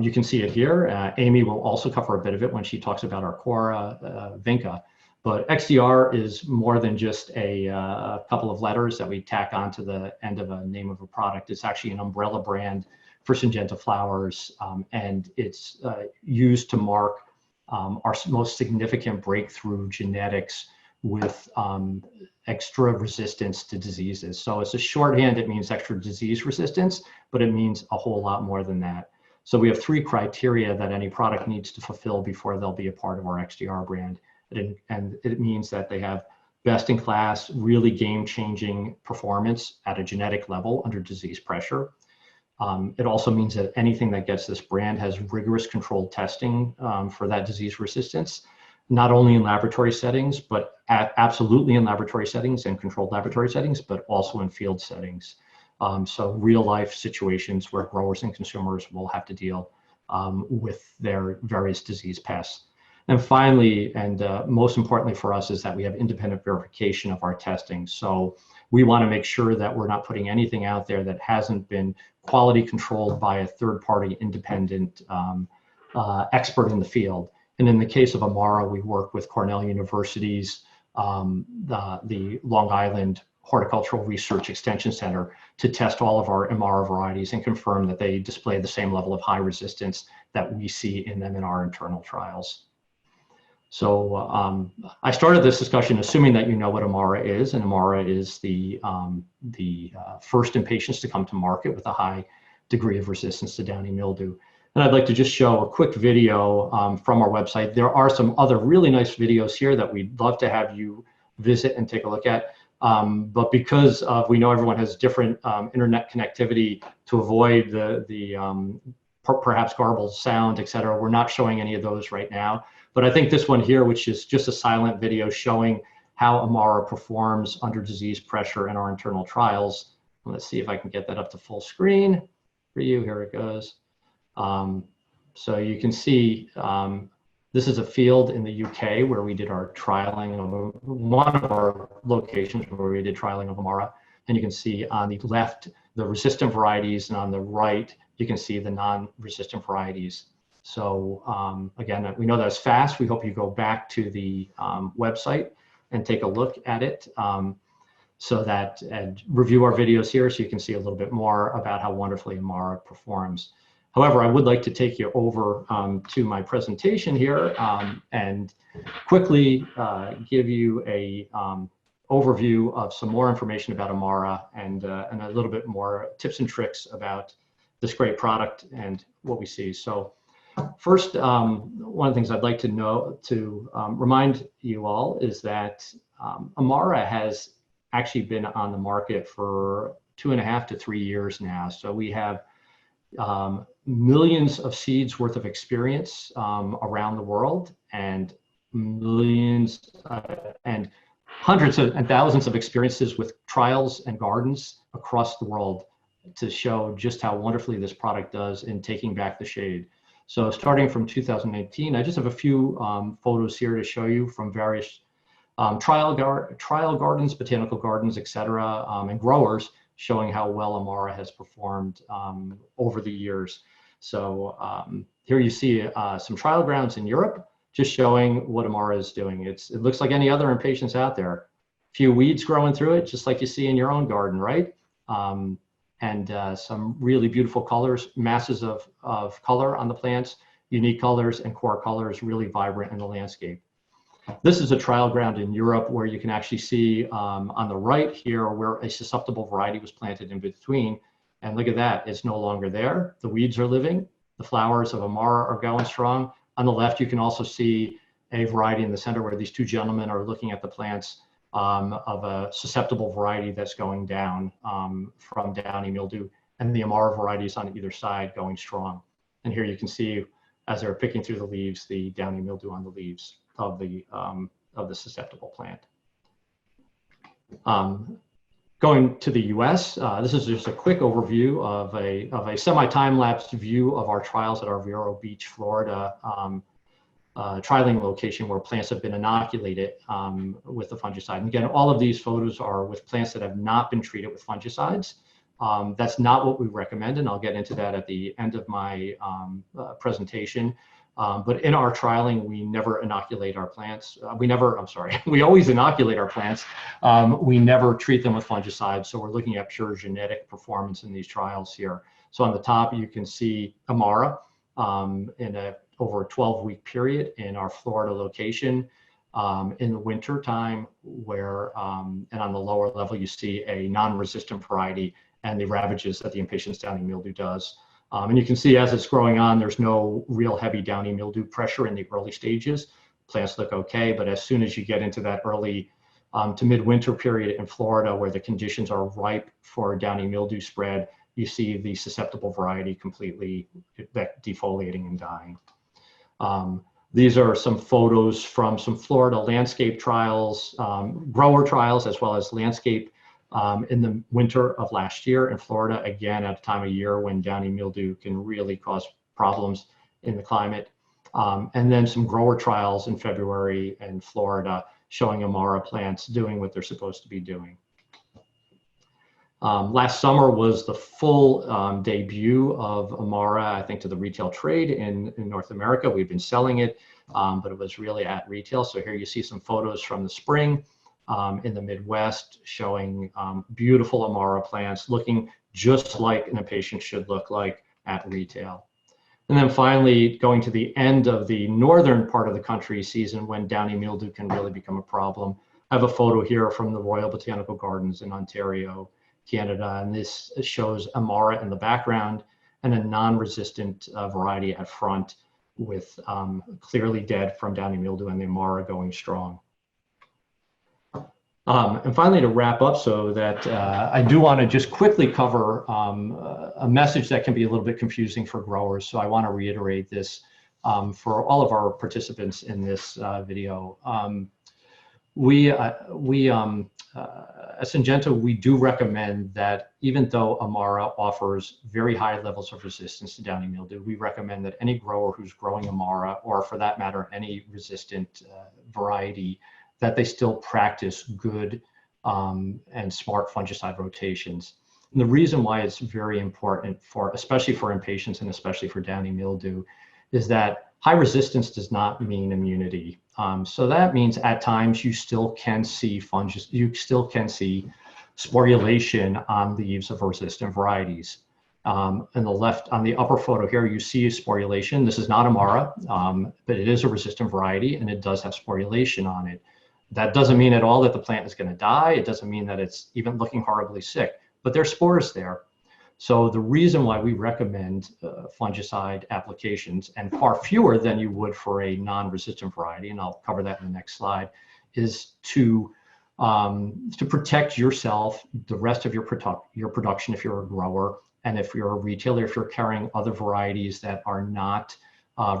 you can see it here. Amy will also cover a bit of it when she talks about our Cora Vinca. But XDR is more than just a couple of letters that we tack onto the end of a name of a product. It's actually an umbrella brand for Syngenta flowers, and it's used to mark our most significant breakthrough genetics with extra resistance to diseases. So it's a shorthand, it means extra disease resistance, but it means a whole lot more than that. So we have 3 criteria that any product needs to fulfill before they'll be a part of our XDR brand. And it means that they have best-in-class, really game-changing performance at a genetic level under disease pressure. It also means that anything that gets this brand has rigorous controlled testing for that disease resistance, not only in laboratory settings, but absolutely in laboratory settings and controlled laboratory settings, but also in field settings. So real-life situations where growers and consumers will have to deal with their various disease pests. And finally, and most importantly for us, is that we have independent verification of our testing. So we want to make sure that we're not putting anything out there that hasn't been quality controlled by a third-party independent expert in the field. And in the case of Amara, we work with Cornell University's the Long Island Horticultural Research Extension Center to test all of our Amara varieties and confirm that they display the same level of high resistance that we see in them in our internal trials. So I started this discussion assuming that you know what Amara is, and Amara is the first Impatiens to come to market with a high degree of resistance to downy mildew. And I'd like to just show a quick video from our website. There are some other really nice videos here that we'd love to have you visit and take a look at. But because we know everyone has different internet connectivity, to avoid the perhaps garbled sound, et cetera, we're not showing any of those right now. But I think this one here, which is just a silent video showing how Amara performs under disease pressure in our internal trials. Let's see if I can get that up to full screen for you. Here it goes. So you can see this is a field in the UK where we did our trialing of one of our locations where we did trialing of Amara. And you can see on the left the resistant varieties, and on the right you can see the non-resistant varieties. So again, we know that's fast. We hope you go back to the website and take a look at it so that, and review our videos here so you can see a little bit more about how wonderfully Amara performs. However, I would like to take you over to my presentation here and quickly give you a overview of some more information about Amara and a little bit more tips and tricks about this great product and what we see. So first, one of the things I'd like to remind you all is that Amara has actually been on the market for 2.5 to 3 years now. So we have millions of seeds worth of experience around the world, and millions and hundreds and thousands of experiences with trials and gardens across the world to show just how wonderfully this product does in taking back the shade. So starting from 2018, I just have a few photos here to show you from various trial gardens, botanical gardens, etc., and growers showing how well Amara has performed over the years. So here you see some trial grounds in Europe, just showing what Amara is doing. It looks like any other Impatiens out there. Few weeds growing through it, just like you see in your own garden, right? And some really beautiful colors, masses of color on the plants, unique colors and core colors, really vibrant in the landscape. This is a trial ground in Europe where you can actually see on the right here where a susceptible variety was planted in between. And look at that, it's no longer there. The weeds are living. The flowers of Amara are going strong. On the left, you can also see a variety in the center where these two gentlemen are looking at the plants of a susceptible variety that's going down from downy mildew, and the Amara varieties on either side going strong. And here you can see, as they're picking through the leaves, the downy mildew on the leaves of the susceptible plant. Going to the U.S., this is just a quick overview of a semi-time-lapsed view of our trials at our Vero Beach, Florida trialing location where plants have been inoculated with the fungicide. And again, all of these photos are with plants that have not been treated with fungicides. That's not what we recommend, and I'll get into that at the end of my presentation. But in our trialing, we never inoculate our plants. We always inoculate our plants. We never treat them with fungicides. So we're looking at pure genetic performance in these trials here. So on the top, you can see Amara over a 12-week period in our Florida location in the winter time where, and on the lower level, you see a non-resistant variety and the ravages that the Impatiens downy mildew does. And you can see as it's growing on, there's no real heavy downy mildew pressure in the early stages. Plants look okay, but as soon as you get into that early to midwinter period in Florida where the conditions are ripe for downy mildew spread, you see the susceptible variety completely defoliating and dying. These are some photos from some Florida landscape trials, grower trials, as well as landscape in the winter of last year in Florida, again, at a time of year when downy mildew can really cause problems in the climate. And then some grower trials in February in Florida showing Amara plants doing what they're supposed to be doing. Last summer was the full debut of Amara, I think, to the retail trade in North America. We've been selling it, but it was really at retail. So here you see some photos from the spring in the Midwest showing beautiful Amara plants looking just like an Impatien should look like at retail. And then finally, going to the end of the northern part of the country season when downy mildew can really become a problem. I have a photo here from the Royal Botanical Gardens in Ontario, Canada, and this shows Amara in the background and a non-resistant variety at front with clearly dead from downy mildew and the Amara going strong. And finally, to wrap up, so that I do want to just quickly cover a message that can be a little bit confusing for growers. So I want to reiterate this for all of our participants in this video. At Syngenta, we do recommend that even though Amara offers very high levels of resistance to downy mildew, we recommend that any grower who's growing Amara, or for that matter, any resistant variety, that they still practice good and smart fungicide rotations. And the reason why it's very important especially for Impatiens and especially for downy mildew, is that high resistance does not mean immunity. So that means at times you still can see sporulation on leaves of resistant varieties. On the upper photo here, you see sporulation. This is not Amara, but it is a resistant variety and it does have sporulation on it. That doesn't mean at all that the plant is going to die. It doesn't mean that it's even looking horribly sick, but there's spores there. So the reason why we recommend fungicide applications, and far fewer than you would for a non-resistant variety, and I'll cover that in the next slide, is to protect yourself, the rest of your production if you're a grower, and if you're a retailer, if you're carrying other varieties that are not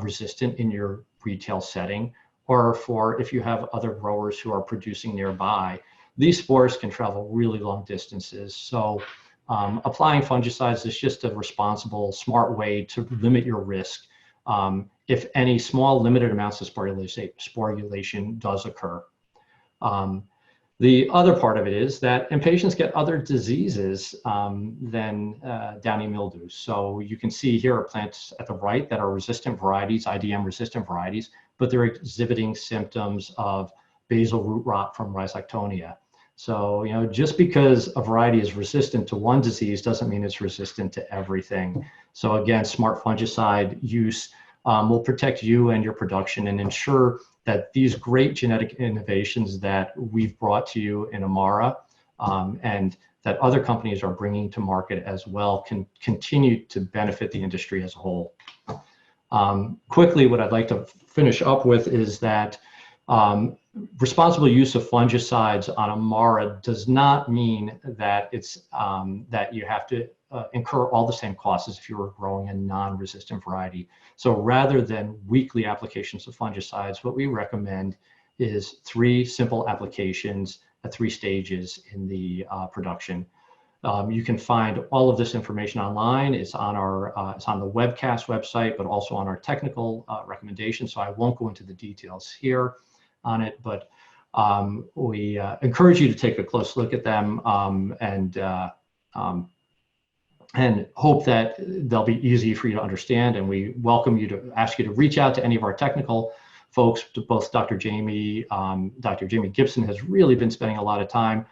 resistant in your retail setting, or for if you have other growers who are producing nearby. These spores can travel really long distances. So applying fungicides is just a responsible, smart way to limit your risk if any small limited amounts of sporulation does occur. The other part of it is that impatiens get other diseases than downy mildew. So you can see here are plants at the right that are resistant varieties, IDM resistant varieties, but they're exhibiting symptoms of basal root rot from Rhizoctonia. So, you know, just because a variety is resistant to one disease doesn't mean it's resistant to everything. So again, smart fungicide use will protect you and your production and ensure that these great genetic innovations that we've brought to you in Amara and that other companies are bringing to market as well can continue to benefit the industry as a whole. Quickly, what I'd like to finish up with is that responsible use of fungicides on Amara does not mean that it's that you have to incur all the same costs as if you were growing a non-resistant variety. So rather than weekly applications of fungicides, what we recommend is 3 simple applications at 3 stages in the production. You can find all of this information online. It's on it's on the webCAST website, but also on our technical recommendations. So I won't go into the details here on it, but we encourage you to take a close look at them and hope that they'll be easy for you to understand. And we welcome you to ask you to reach out to any of our technical folks, to both Dr. Jamie Gibson has really been spending a lot of time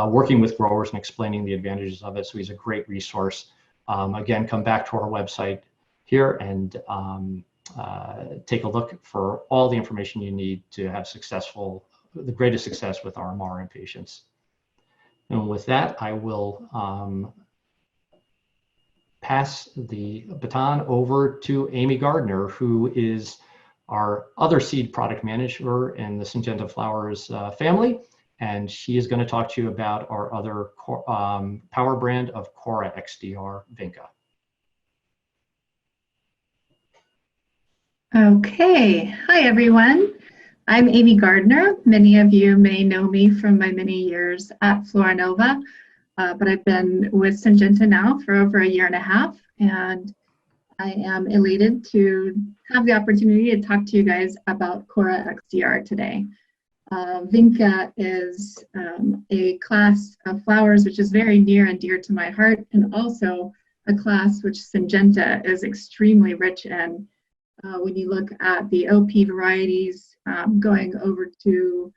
working with growers and explaining the advantages of it. So he's a great resource. Again, come back to our website here and take a look for all the information you need to have the greatest success with our Amara Impatiens. And with that, I will pass the baton over to Amy Gardner, who is our other seed product manager in the Syngenta Flowers family. And she is going to talk to you about our other power brand of Cora XDR Vinca. Okay, hi everyone. I'm Amy Gardner. Many of you may know me from my many years at Floranova, but I've been with Syngenta now for over a year and a half, and I am elated to have the opportunity to talk to you guys about Cora XDR today. Vinca is a class of flowers which is very near and dear to my heart, and also a class which Syngenta is extremely rich in. When you look at the OP varieties, going over to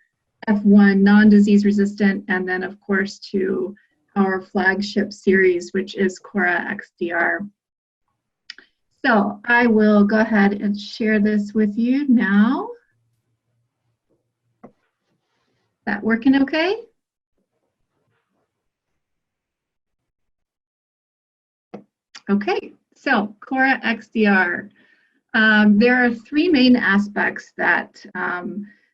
F1 non-disease resistant, and then of course to our flagship series, which is Cora XDR. So I will go ahead and share this with you now. That working okay? Okay, so Cora XDR. There are 3 main aspects that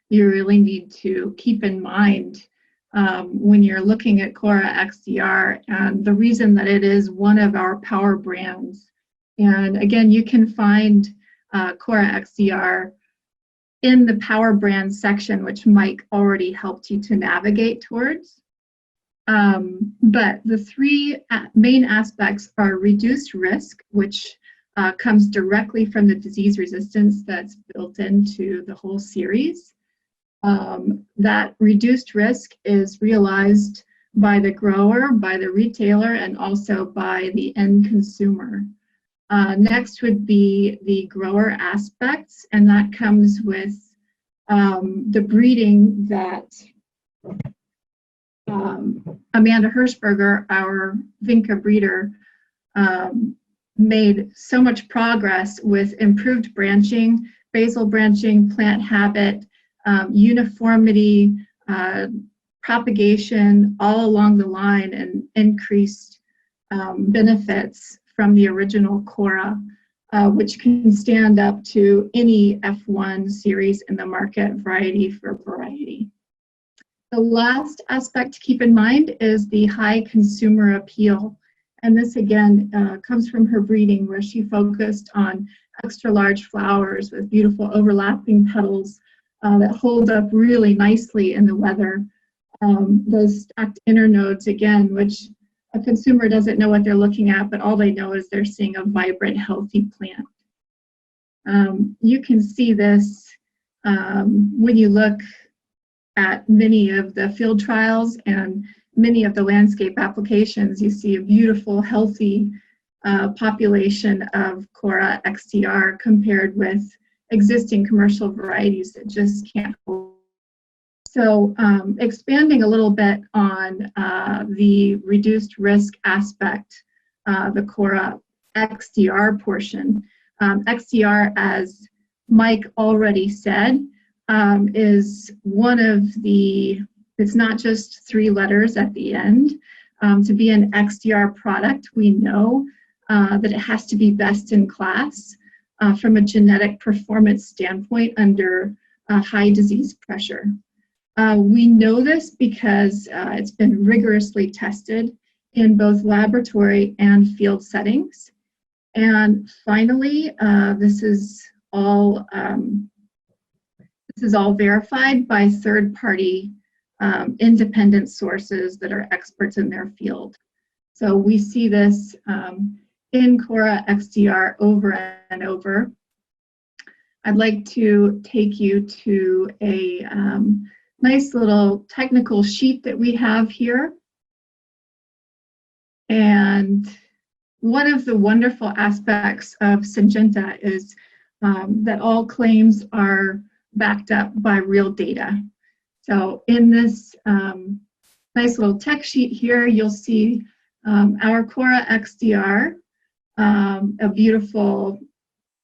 you really need to keep in mind when you're looking at Cora XDR, and the reason that it is one of our power brands. And again, you can find Cora XDR in the power brand section, which Mike already helped you to navigate towards. But the 3 main aspects are reduced risk, which comes directly from the disease resistance that's built into the whole series. That reduced risk is realized by the grower, by the retailer, and also by the end consumer. Next would be the grower aspects, and that comes with the breeding that Amanda Hirschberger, our Vinca breeder, made so much progress with improved branching, basal branching, plant habit, uniformity, propagation all along the line, and increased benefits from the original Cora, which can stand up to any F1 series in the market, variety for variety. The last aspect to keep in mind is the high consumer appeal. And this again comes from her breeding, where she focused on extra large flowers with beautiful overlapping petals that hold up really nicely in the weather. Those stacked internodes again, which a consumer doesn't know what they're looking at, but all they know is they're seeing a vibrant, healthy plant. You can see this when you look at many of the field trials and many of the landscape applications, you see a beautiful, healthy population of Cora XDR compared with existing commercial varieties that just can't hold. So expanding a little bit on the reduced risk aspect, the Cora XDR portion. XDR, as Mike already said, is one of the, it's not just 3 letters at the end. To be an XDR product, we know that it has to be best in class from a genetic performance standpoint under high disease pressure. We know this because it's been rigorously tested in both laboratory and field settings. And finally, this is all verified by third-party independent sources that are experts in their field. So we see this in Cora XDR over and over. I'd like to take you to a nice little technical sheet that we have here. And one of the wonderful aspects of Syngenta is that all claims are backed up by real data. So in this nice little tech sheet here, you'll see our Cora XDR, a beautiful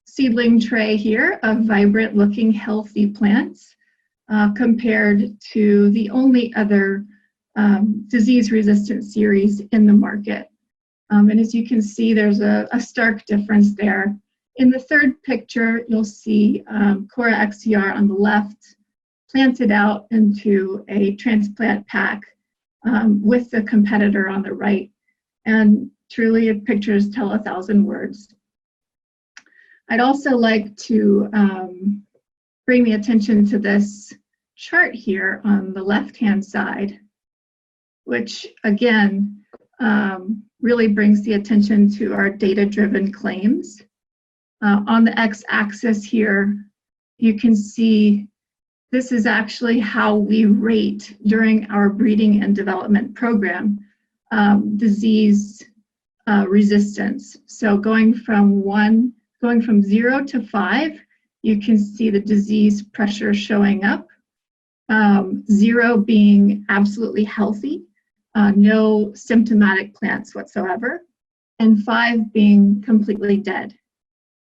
seedling tray here of vibrant looking healthy plants compared to the only other disease resistant series in the market. And as you can see, there's a stark difference there. In the third picture, you'll see Cora XDR on the left planted out into a transplant pack with the competitor on the right. And truly, pictures tell 1,000 words. I'd also like to bring the attention to this chart here on the left-hand side, which again really brings the attention to our data-driven claims. On the x-axis here, you can see this is actually how we rate during our breeding and development program disease resistance. So going from 0 to 5, you can see the disease pressure showing up. 0 being absolutely healthy, no symptomatic plants whatsoever, and 5 being completely dead.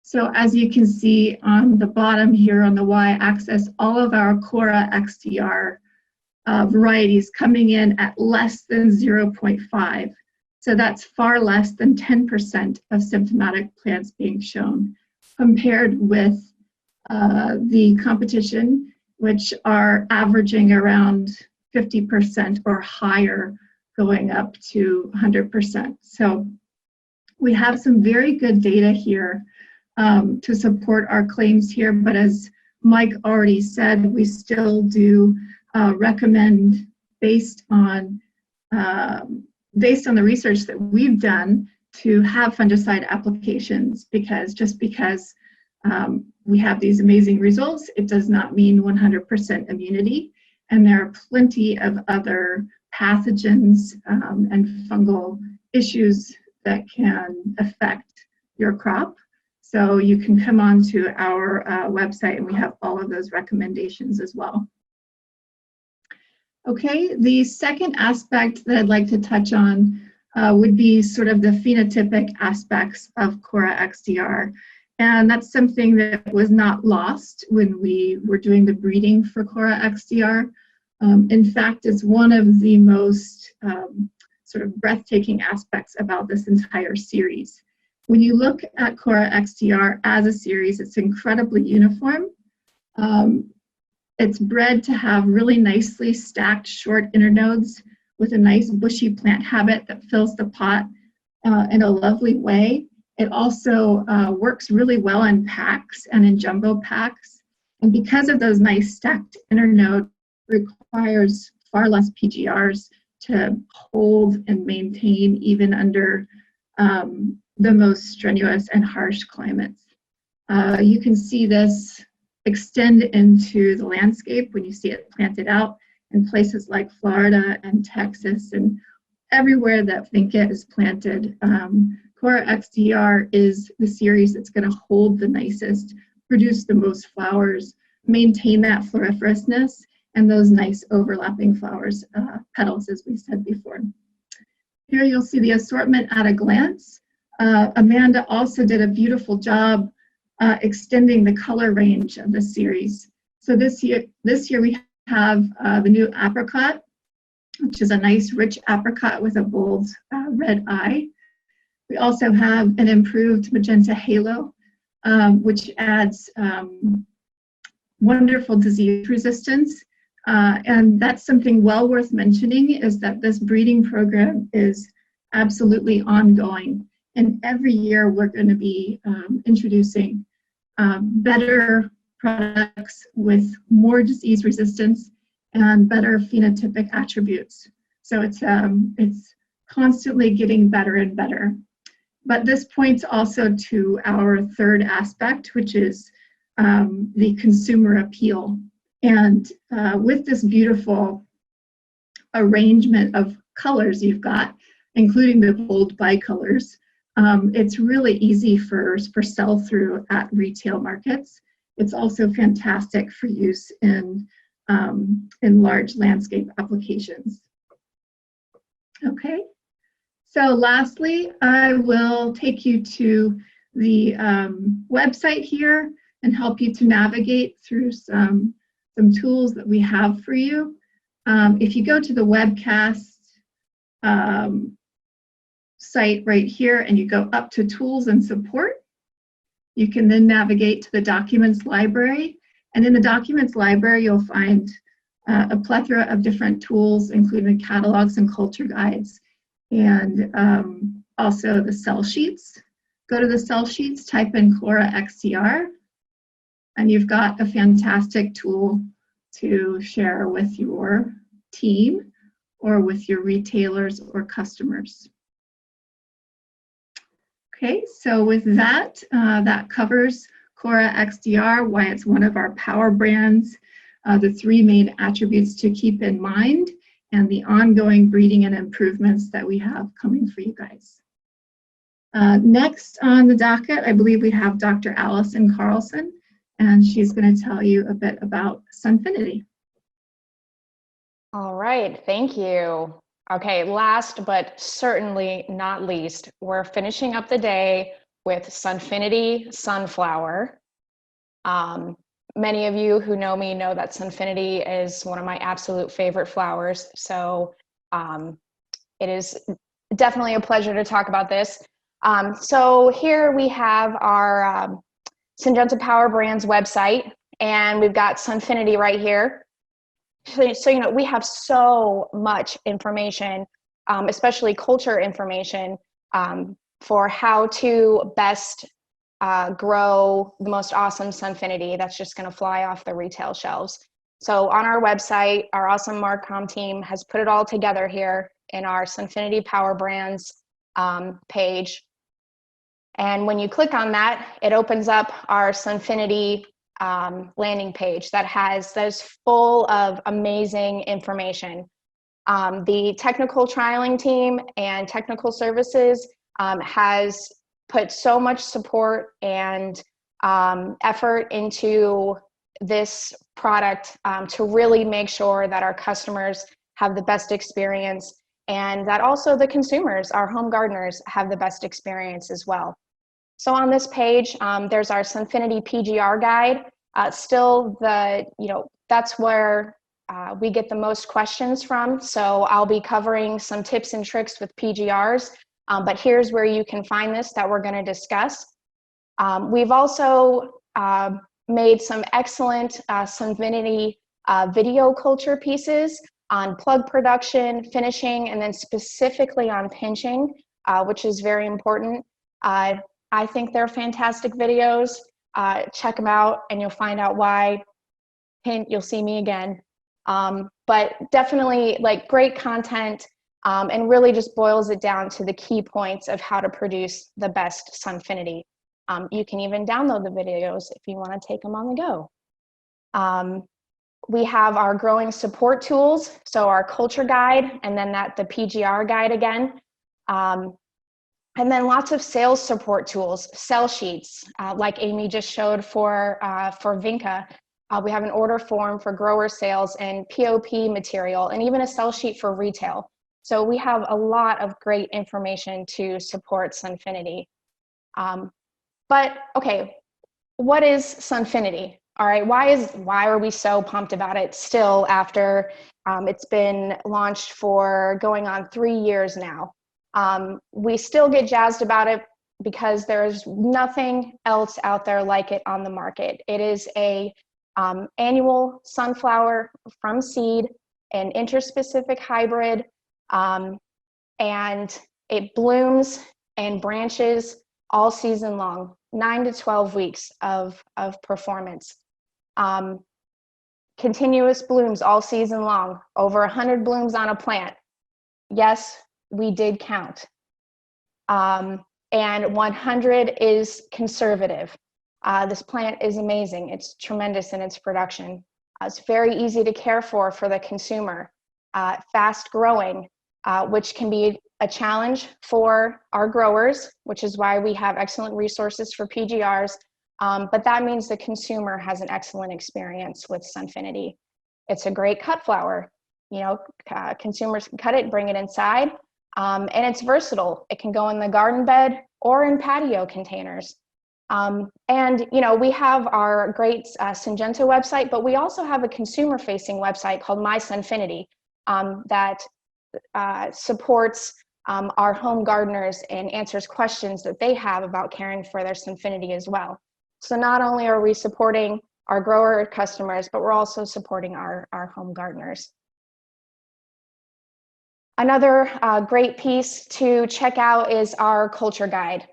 So as you can see on the bottom here on the y-axis, all of our Cora XDR varieties coming in at less than 0.5. So that's far less than 10% of symptomatic plants being shown, compared with the competition, which are averaging around 50% or higher, going up to 100%. So we have some very good data here to support our claims here, but as Mike already said, we still do recommend, based on the research that we've done, to have fungicide applications, because just because we have these amazing results, it does not mean 100% immunity, and there are plenty of other pathogens and fungal issues that can affect your crop. So you can come on to our website and we have all of those recommendations as well. Okay, the second aspect that I'd like to touch on would be sort of the phenotypic aspects of Cora XDR. And that's something that was not lost when we were doing the breeding for Cora XDR. In fact, it's one of the most sort of breathtaking aspects about this entire series. When you look at Cora XDR as a series, it's incredibly uniform. It's bred to have really nicely stacked short internodes with a nice bushy plant habit that fills the pot in a lovely way. It also works really well in packs and in jumbo packs. And because of those nice stacked internodes, requires far less PGRs to hold and maintain even under the most strenuous and harsh climates. You can see this extend into the landscape when you see it planted out, in places like Florida and Texas and everywhere that Vinca is planted. Cora XDR is the series that's going to hold the nicest, produce the most flowers, maintain that floriferousness, and those nice overlapping flowers, petals, as we said before. Here you'll see the assortment at a glance. Amanda also did a beautiful job extending the color range of the series. So this year we have the new apricot, which is a nice rich apricot with a bold red eye. We also have an improved magenta halo, which adds wonderful disease resistance. And that's something well worth mentioning, is that this breeding program is absolutely ongoing. And every year we're going to be introducing better products with more disease resistance and better phenotypic attributes. So it's constantly getting better and better. But this points also to our third aspect, which is the consumer appeal. And with this beautiful arrangement of colors you've got, including the bold bicolors, it's really easy for sell-through at retail markets. It's also fantastic for use in large landscape applications. Okay, so lastly, I will take you to the website here and help you to navigate through some tools that we have for you. If you go to the webCAST site right here and you go up to tools and support, you can then navigate to the documents library. And in the documents library, you'll find a plethora of different tools, including catalogs and culture guides, and also the cell sheets. Go to the cell sheets, type in Cora XDR, and you've got a fantastic tool to share with your team or with your retailers or customers. Okay, so with that, that covers Cora XDR, why it's one of our power brands, the three main attributes to keep in mind, and the ongoing breeding and improvements that we have coming for you guys. Next on the docket, I believe we have Dr. Allison Carlson, and she's going to tell you a bit about SunFinity. All right, thank you. Okay, last but certainly not least, we're finishing up the day with SunFinity Sunflower. Many of you who know me know that SunFinity is one of my absolute favorite flowers, so it is definitely a pleasure to talk about this. So here we have our Syngenta Power Brands website, and we've got SunFinity right here. So, you know, we have so much information, especially culture information, for how to best grow the most awesome SunFinity that's just going to fly off the retail shelves. So on our website, our awesome Marcom team has put it all together here in our SunFinity Power Brands page. And when you click on that, it opens up our SunFinity landing page that is full of amazing information. The technical trialing team and technical services has put so much support and effort into this product to really make sure that our customers have the best experience, and that also the consumers, our home gardeners, have the best experience as well. So on this page, there's our SunFinity PGR guide. Still, that's where we get the most questions from. So I'll be covering some tips and tricks with PGRs, but here's where you can find this that we're going to discuss. We've also made some excellent SunFinity video culture pieces on plug production, finishing, and then specifically on pinching, which is very important. I think they're fantastic videos. Check them out and you'll find out why. Hint, you'll see me again. But definitely like great content, and really just boils it down to the key points of how to produce the best SunFinity. You can even download the videos if you want to take them on the go. We have our growing support tools, so our culture guide, and then the PGR guide again. And then lots of sales support tools, sell sheets, like Amy just showed for Vinca. We have an order form for grower sales and POP material, and even a sell sheet for retail. So we have a lot of great information to support SunFinity. But okay, what is SunFinity? All right, why are we so pumped about it still after it's been launched for going on 3 years now? We still get jazzed about it because there's nothing else out there like it on the market. It is a annual sunflower from seed, an interspecific hybrid, and it blooms and branches all season long, 9 to 12 weeks of performance. Continuous blooms all season long, over 100 blooms on a plant. Yes, we did count. And 100 is conservative. This plant is amazing. It's tremendous in its production. It's very easy to care for the consumer. Fast growing, which can be a challenge for our growers, which is why we have excellent resources for PGRs. But that means the consumer has an excellent experience with SunFinity. It's a great cut flower. You know, consumers can cut it, bring it inside, and it's versatile. It can go in the garden bed or in patio containers. And you know, we have our great Syngenta website, but we also have a consumer-facing website called My SunFinity that supports our home gardeners and answers questions that they have about caring for their SunFinity as well. So not only are we supporting our grower customers, but we're also supporting our home gardeners. Another great piece to check out is our culture guide.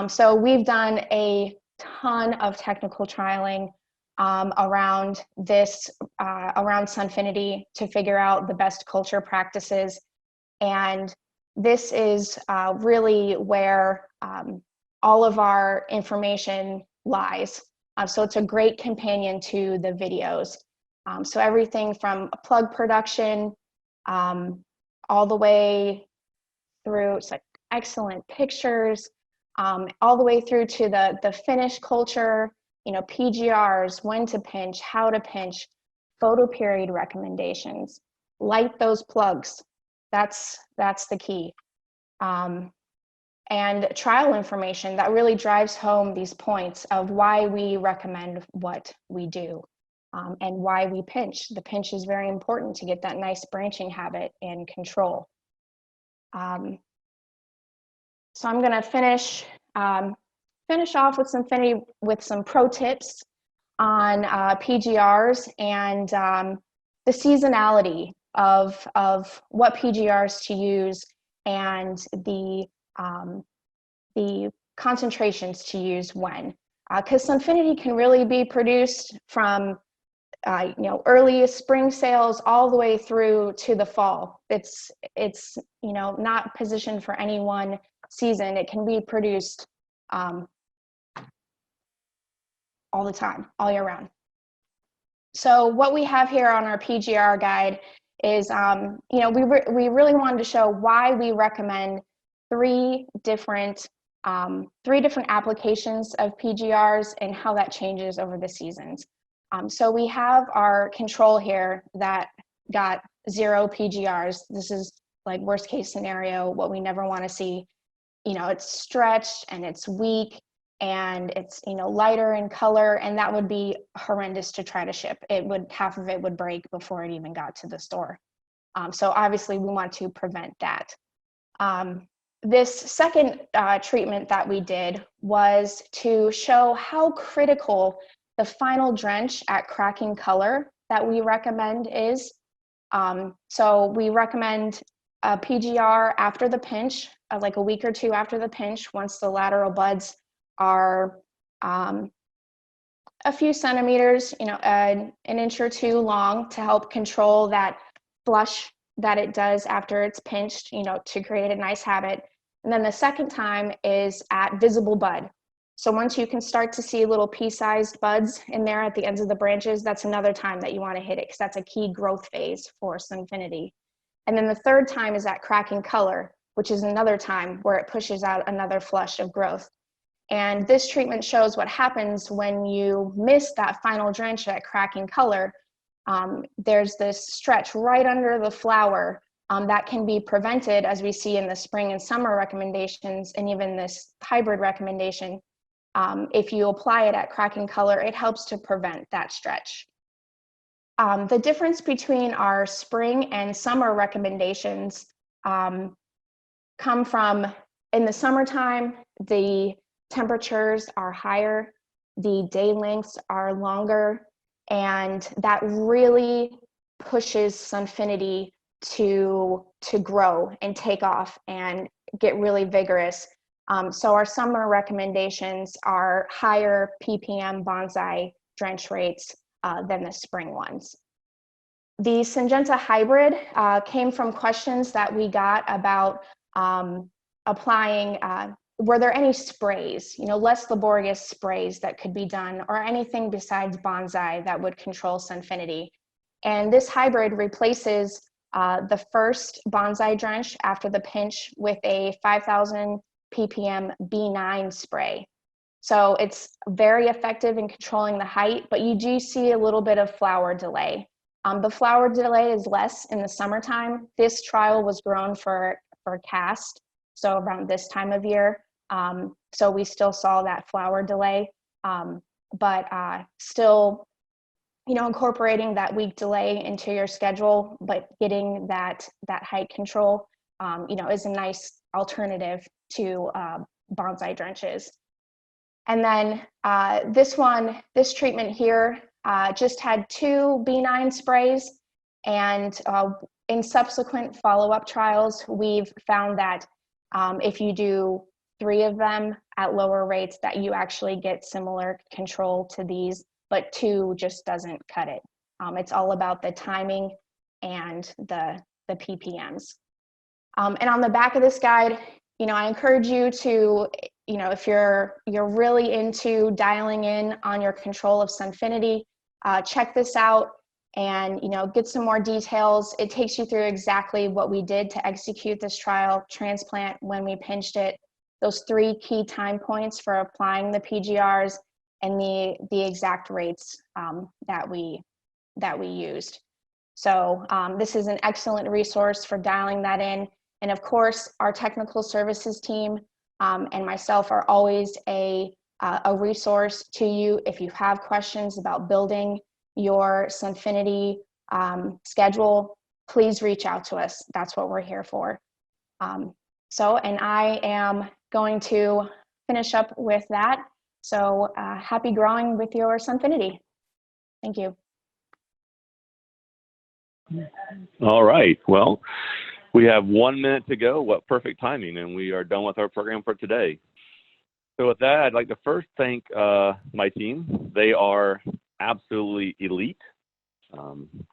So we've done a ton of technical trialing around this, around SunFinity to figure out the best culture practices. And this is really where all of our information lies. So it's a great companion to the videos. So everything from plug production all the way through, it's like excellent pictures, all the way through to the finish culture, you know, PGRs, when to pinch, how to pinch, photo period recommendations, light those plugs. That's the key. And trial information that really drives home these points of why we recommend what we do and why we pinch. The pinch is very important to get that nice branching habit in control. So I'm going to finish off with SunFinity with some pro tips on PGRs and the seasonality of what PGRs to use and the concentrations to use when. Because SunFinity can really be produced from you know, early spring sales all the way through to the fall. It's you know, not positioned for any one season. It can be produced all the time, all year round. So what we have here on our PGR guide is, you know, we really wanted to show why we recommend three different applications of PGRs and how that changes over the seasons. So we have our control here that got 0 PGRs. This is like worst case scenario, what we never want to see. You know, it's stretched and it's weak and it's, you know, lighter in color, and that would be horrendous to try to ship. Half of it would break before it even got to the store. So obviously we want to prevent that. This second treatment that we did was to show how critical the final drench at cracking color that we recommend is. So we recommend a PGR after the pinch, like a week or two after the pinch, once the lateral buds are a few centimeters, you know, an inch or two long, to help control that flush that it does after it's pinched, you know, to create a nice habit. And then the second time is at visible bud. So once you can start to see little pea-sized buds in there at the ends of the branches, that's another time that you want to hit it, because that's a key growth phase for SunFinity. And then the third time is at cracking color, which is another time where it pushes out another flush of growth. And this treatment shows what happens when you miss that final drench at cracking color. There's this stretch right under the flower that can be prevented, as we see in the spring and summer recommendations, and even this hybrid recommendation. If you apply it at cracking color, it helps to prevent that stretch. The difference between our spring and summer recommendations come from, in the summertime, the temperatures are higher, the day lengths are longer, and that really pushes SunFinity to grow and take off and get really vigorous. So our summer recommendations are higher ppm bonsai drench rates than the spring ones. The Syngenta hybrid came from questions that we got about applying, were there any sprays, less laborious sprays that could be done, or anything besides bonsai that would control SunFinity? And this hybrid replaces the first bonsai drench after the pinch with a 5,000 ppm B9 spray. So it's very effective in controlling the height, but you do see a little bit of flower delay. The flower delay is less in the summertime. This trial was grown for CAST, so around this time of year. So we still saw that flower delay, but still, incorporating that week delay into your schedule, but getting that height control, is a nice alternative to bonsai drenches. And then this treatment here just had 2 B9 sprays, and in subsequent follow-up trials, we've found that if you do 3 of them at lower rates, that you actually get similar control to these, but 2 just doesn't cut it. It's all about the timing and the ppms. And on the back of this guide, I encourage you to, if you're really into dialing in on your control of SunFinity, check this out and, get some more details. It takes you through exactly what we did to execute this trial, transplant, when we pinched it, those 3 key time points for applying the PGRs, and the exact rates that we used. So this is an excellent resource for dialing that in. And of course, our technical services team and myself are always a resource to you if you have questions about building your SunFinity schedule. Please reach out to us. That's what we're here for. And I am going to finish up with that. So happy growing with your SunFinity. Thank you. All right. Well, we have 1 minute to go. What perfect timing, and we are done with our program for today. So with that, I'd like to first thank my team. They are absolutely elite.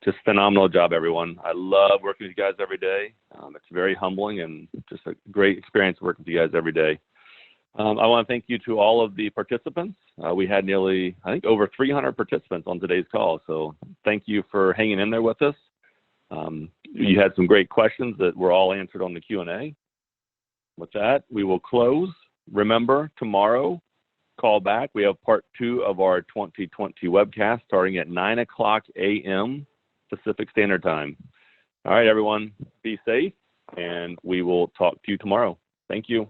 Just phenomenal job, everyone. I love working with you guys every day. It's very humbling and just a great experience working with you guys every day. I want to thank you to all of the participants. We had nearly, I think, over 300 participants on today's call. So thank you for hanging in there with us. You had some great questions that were all answered on the Q&A. With that, we will close. Remember, tomorrow, call back. We have part 2 of our 2020 webcast starting at 9:00 a.m. Pacific Standard Time. All right, everyone, be safe, and we will talk to you tomorrow. Thank you.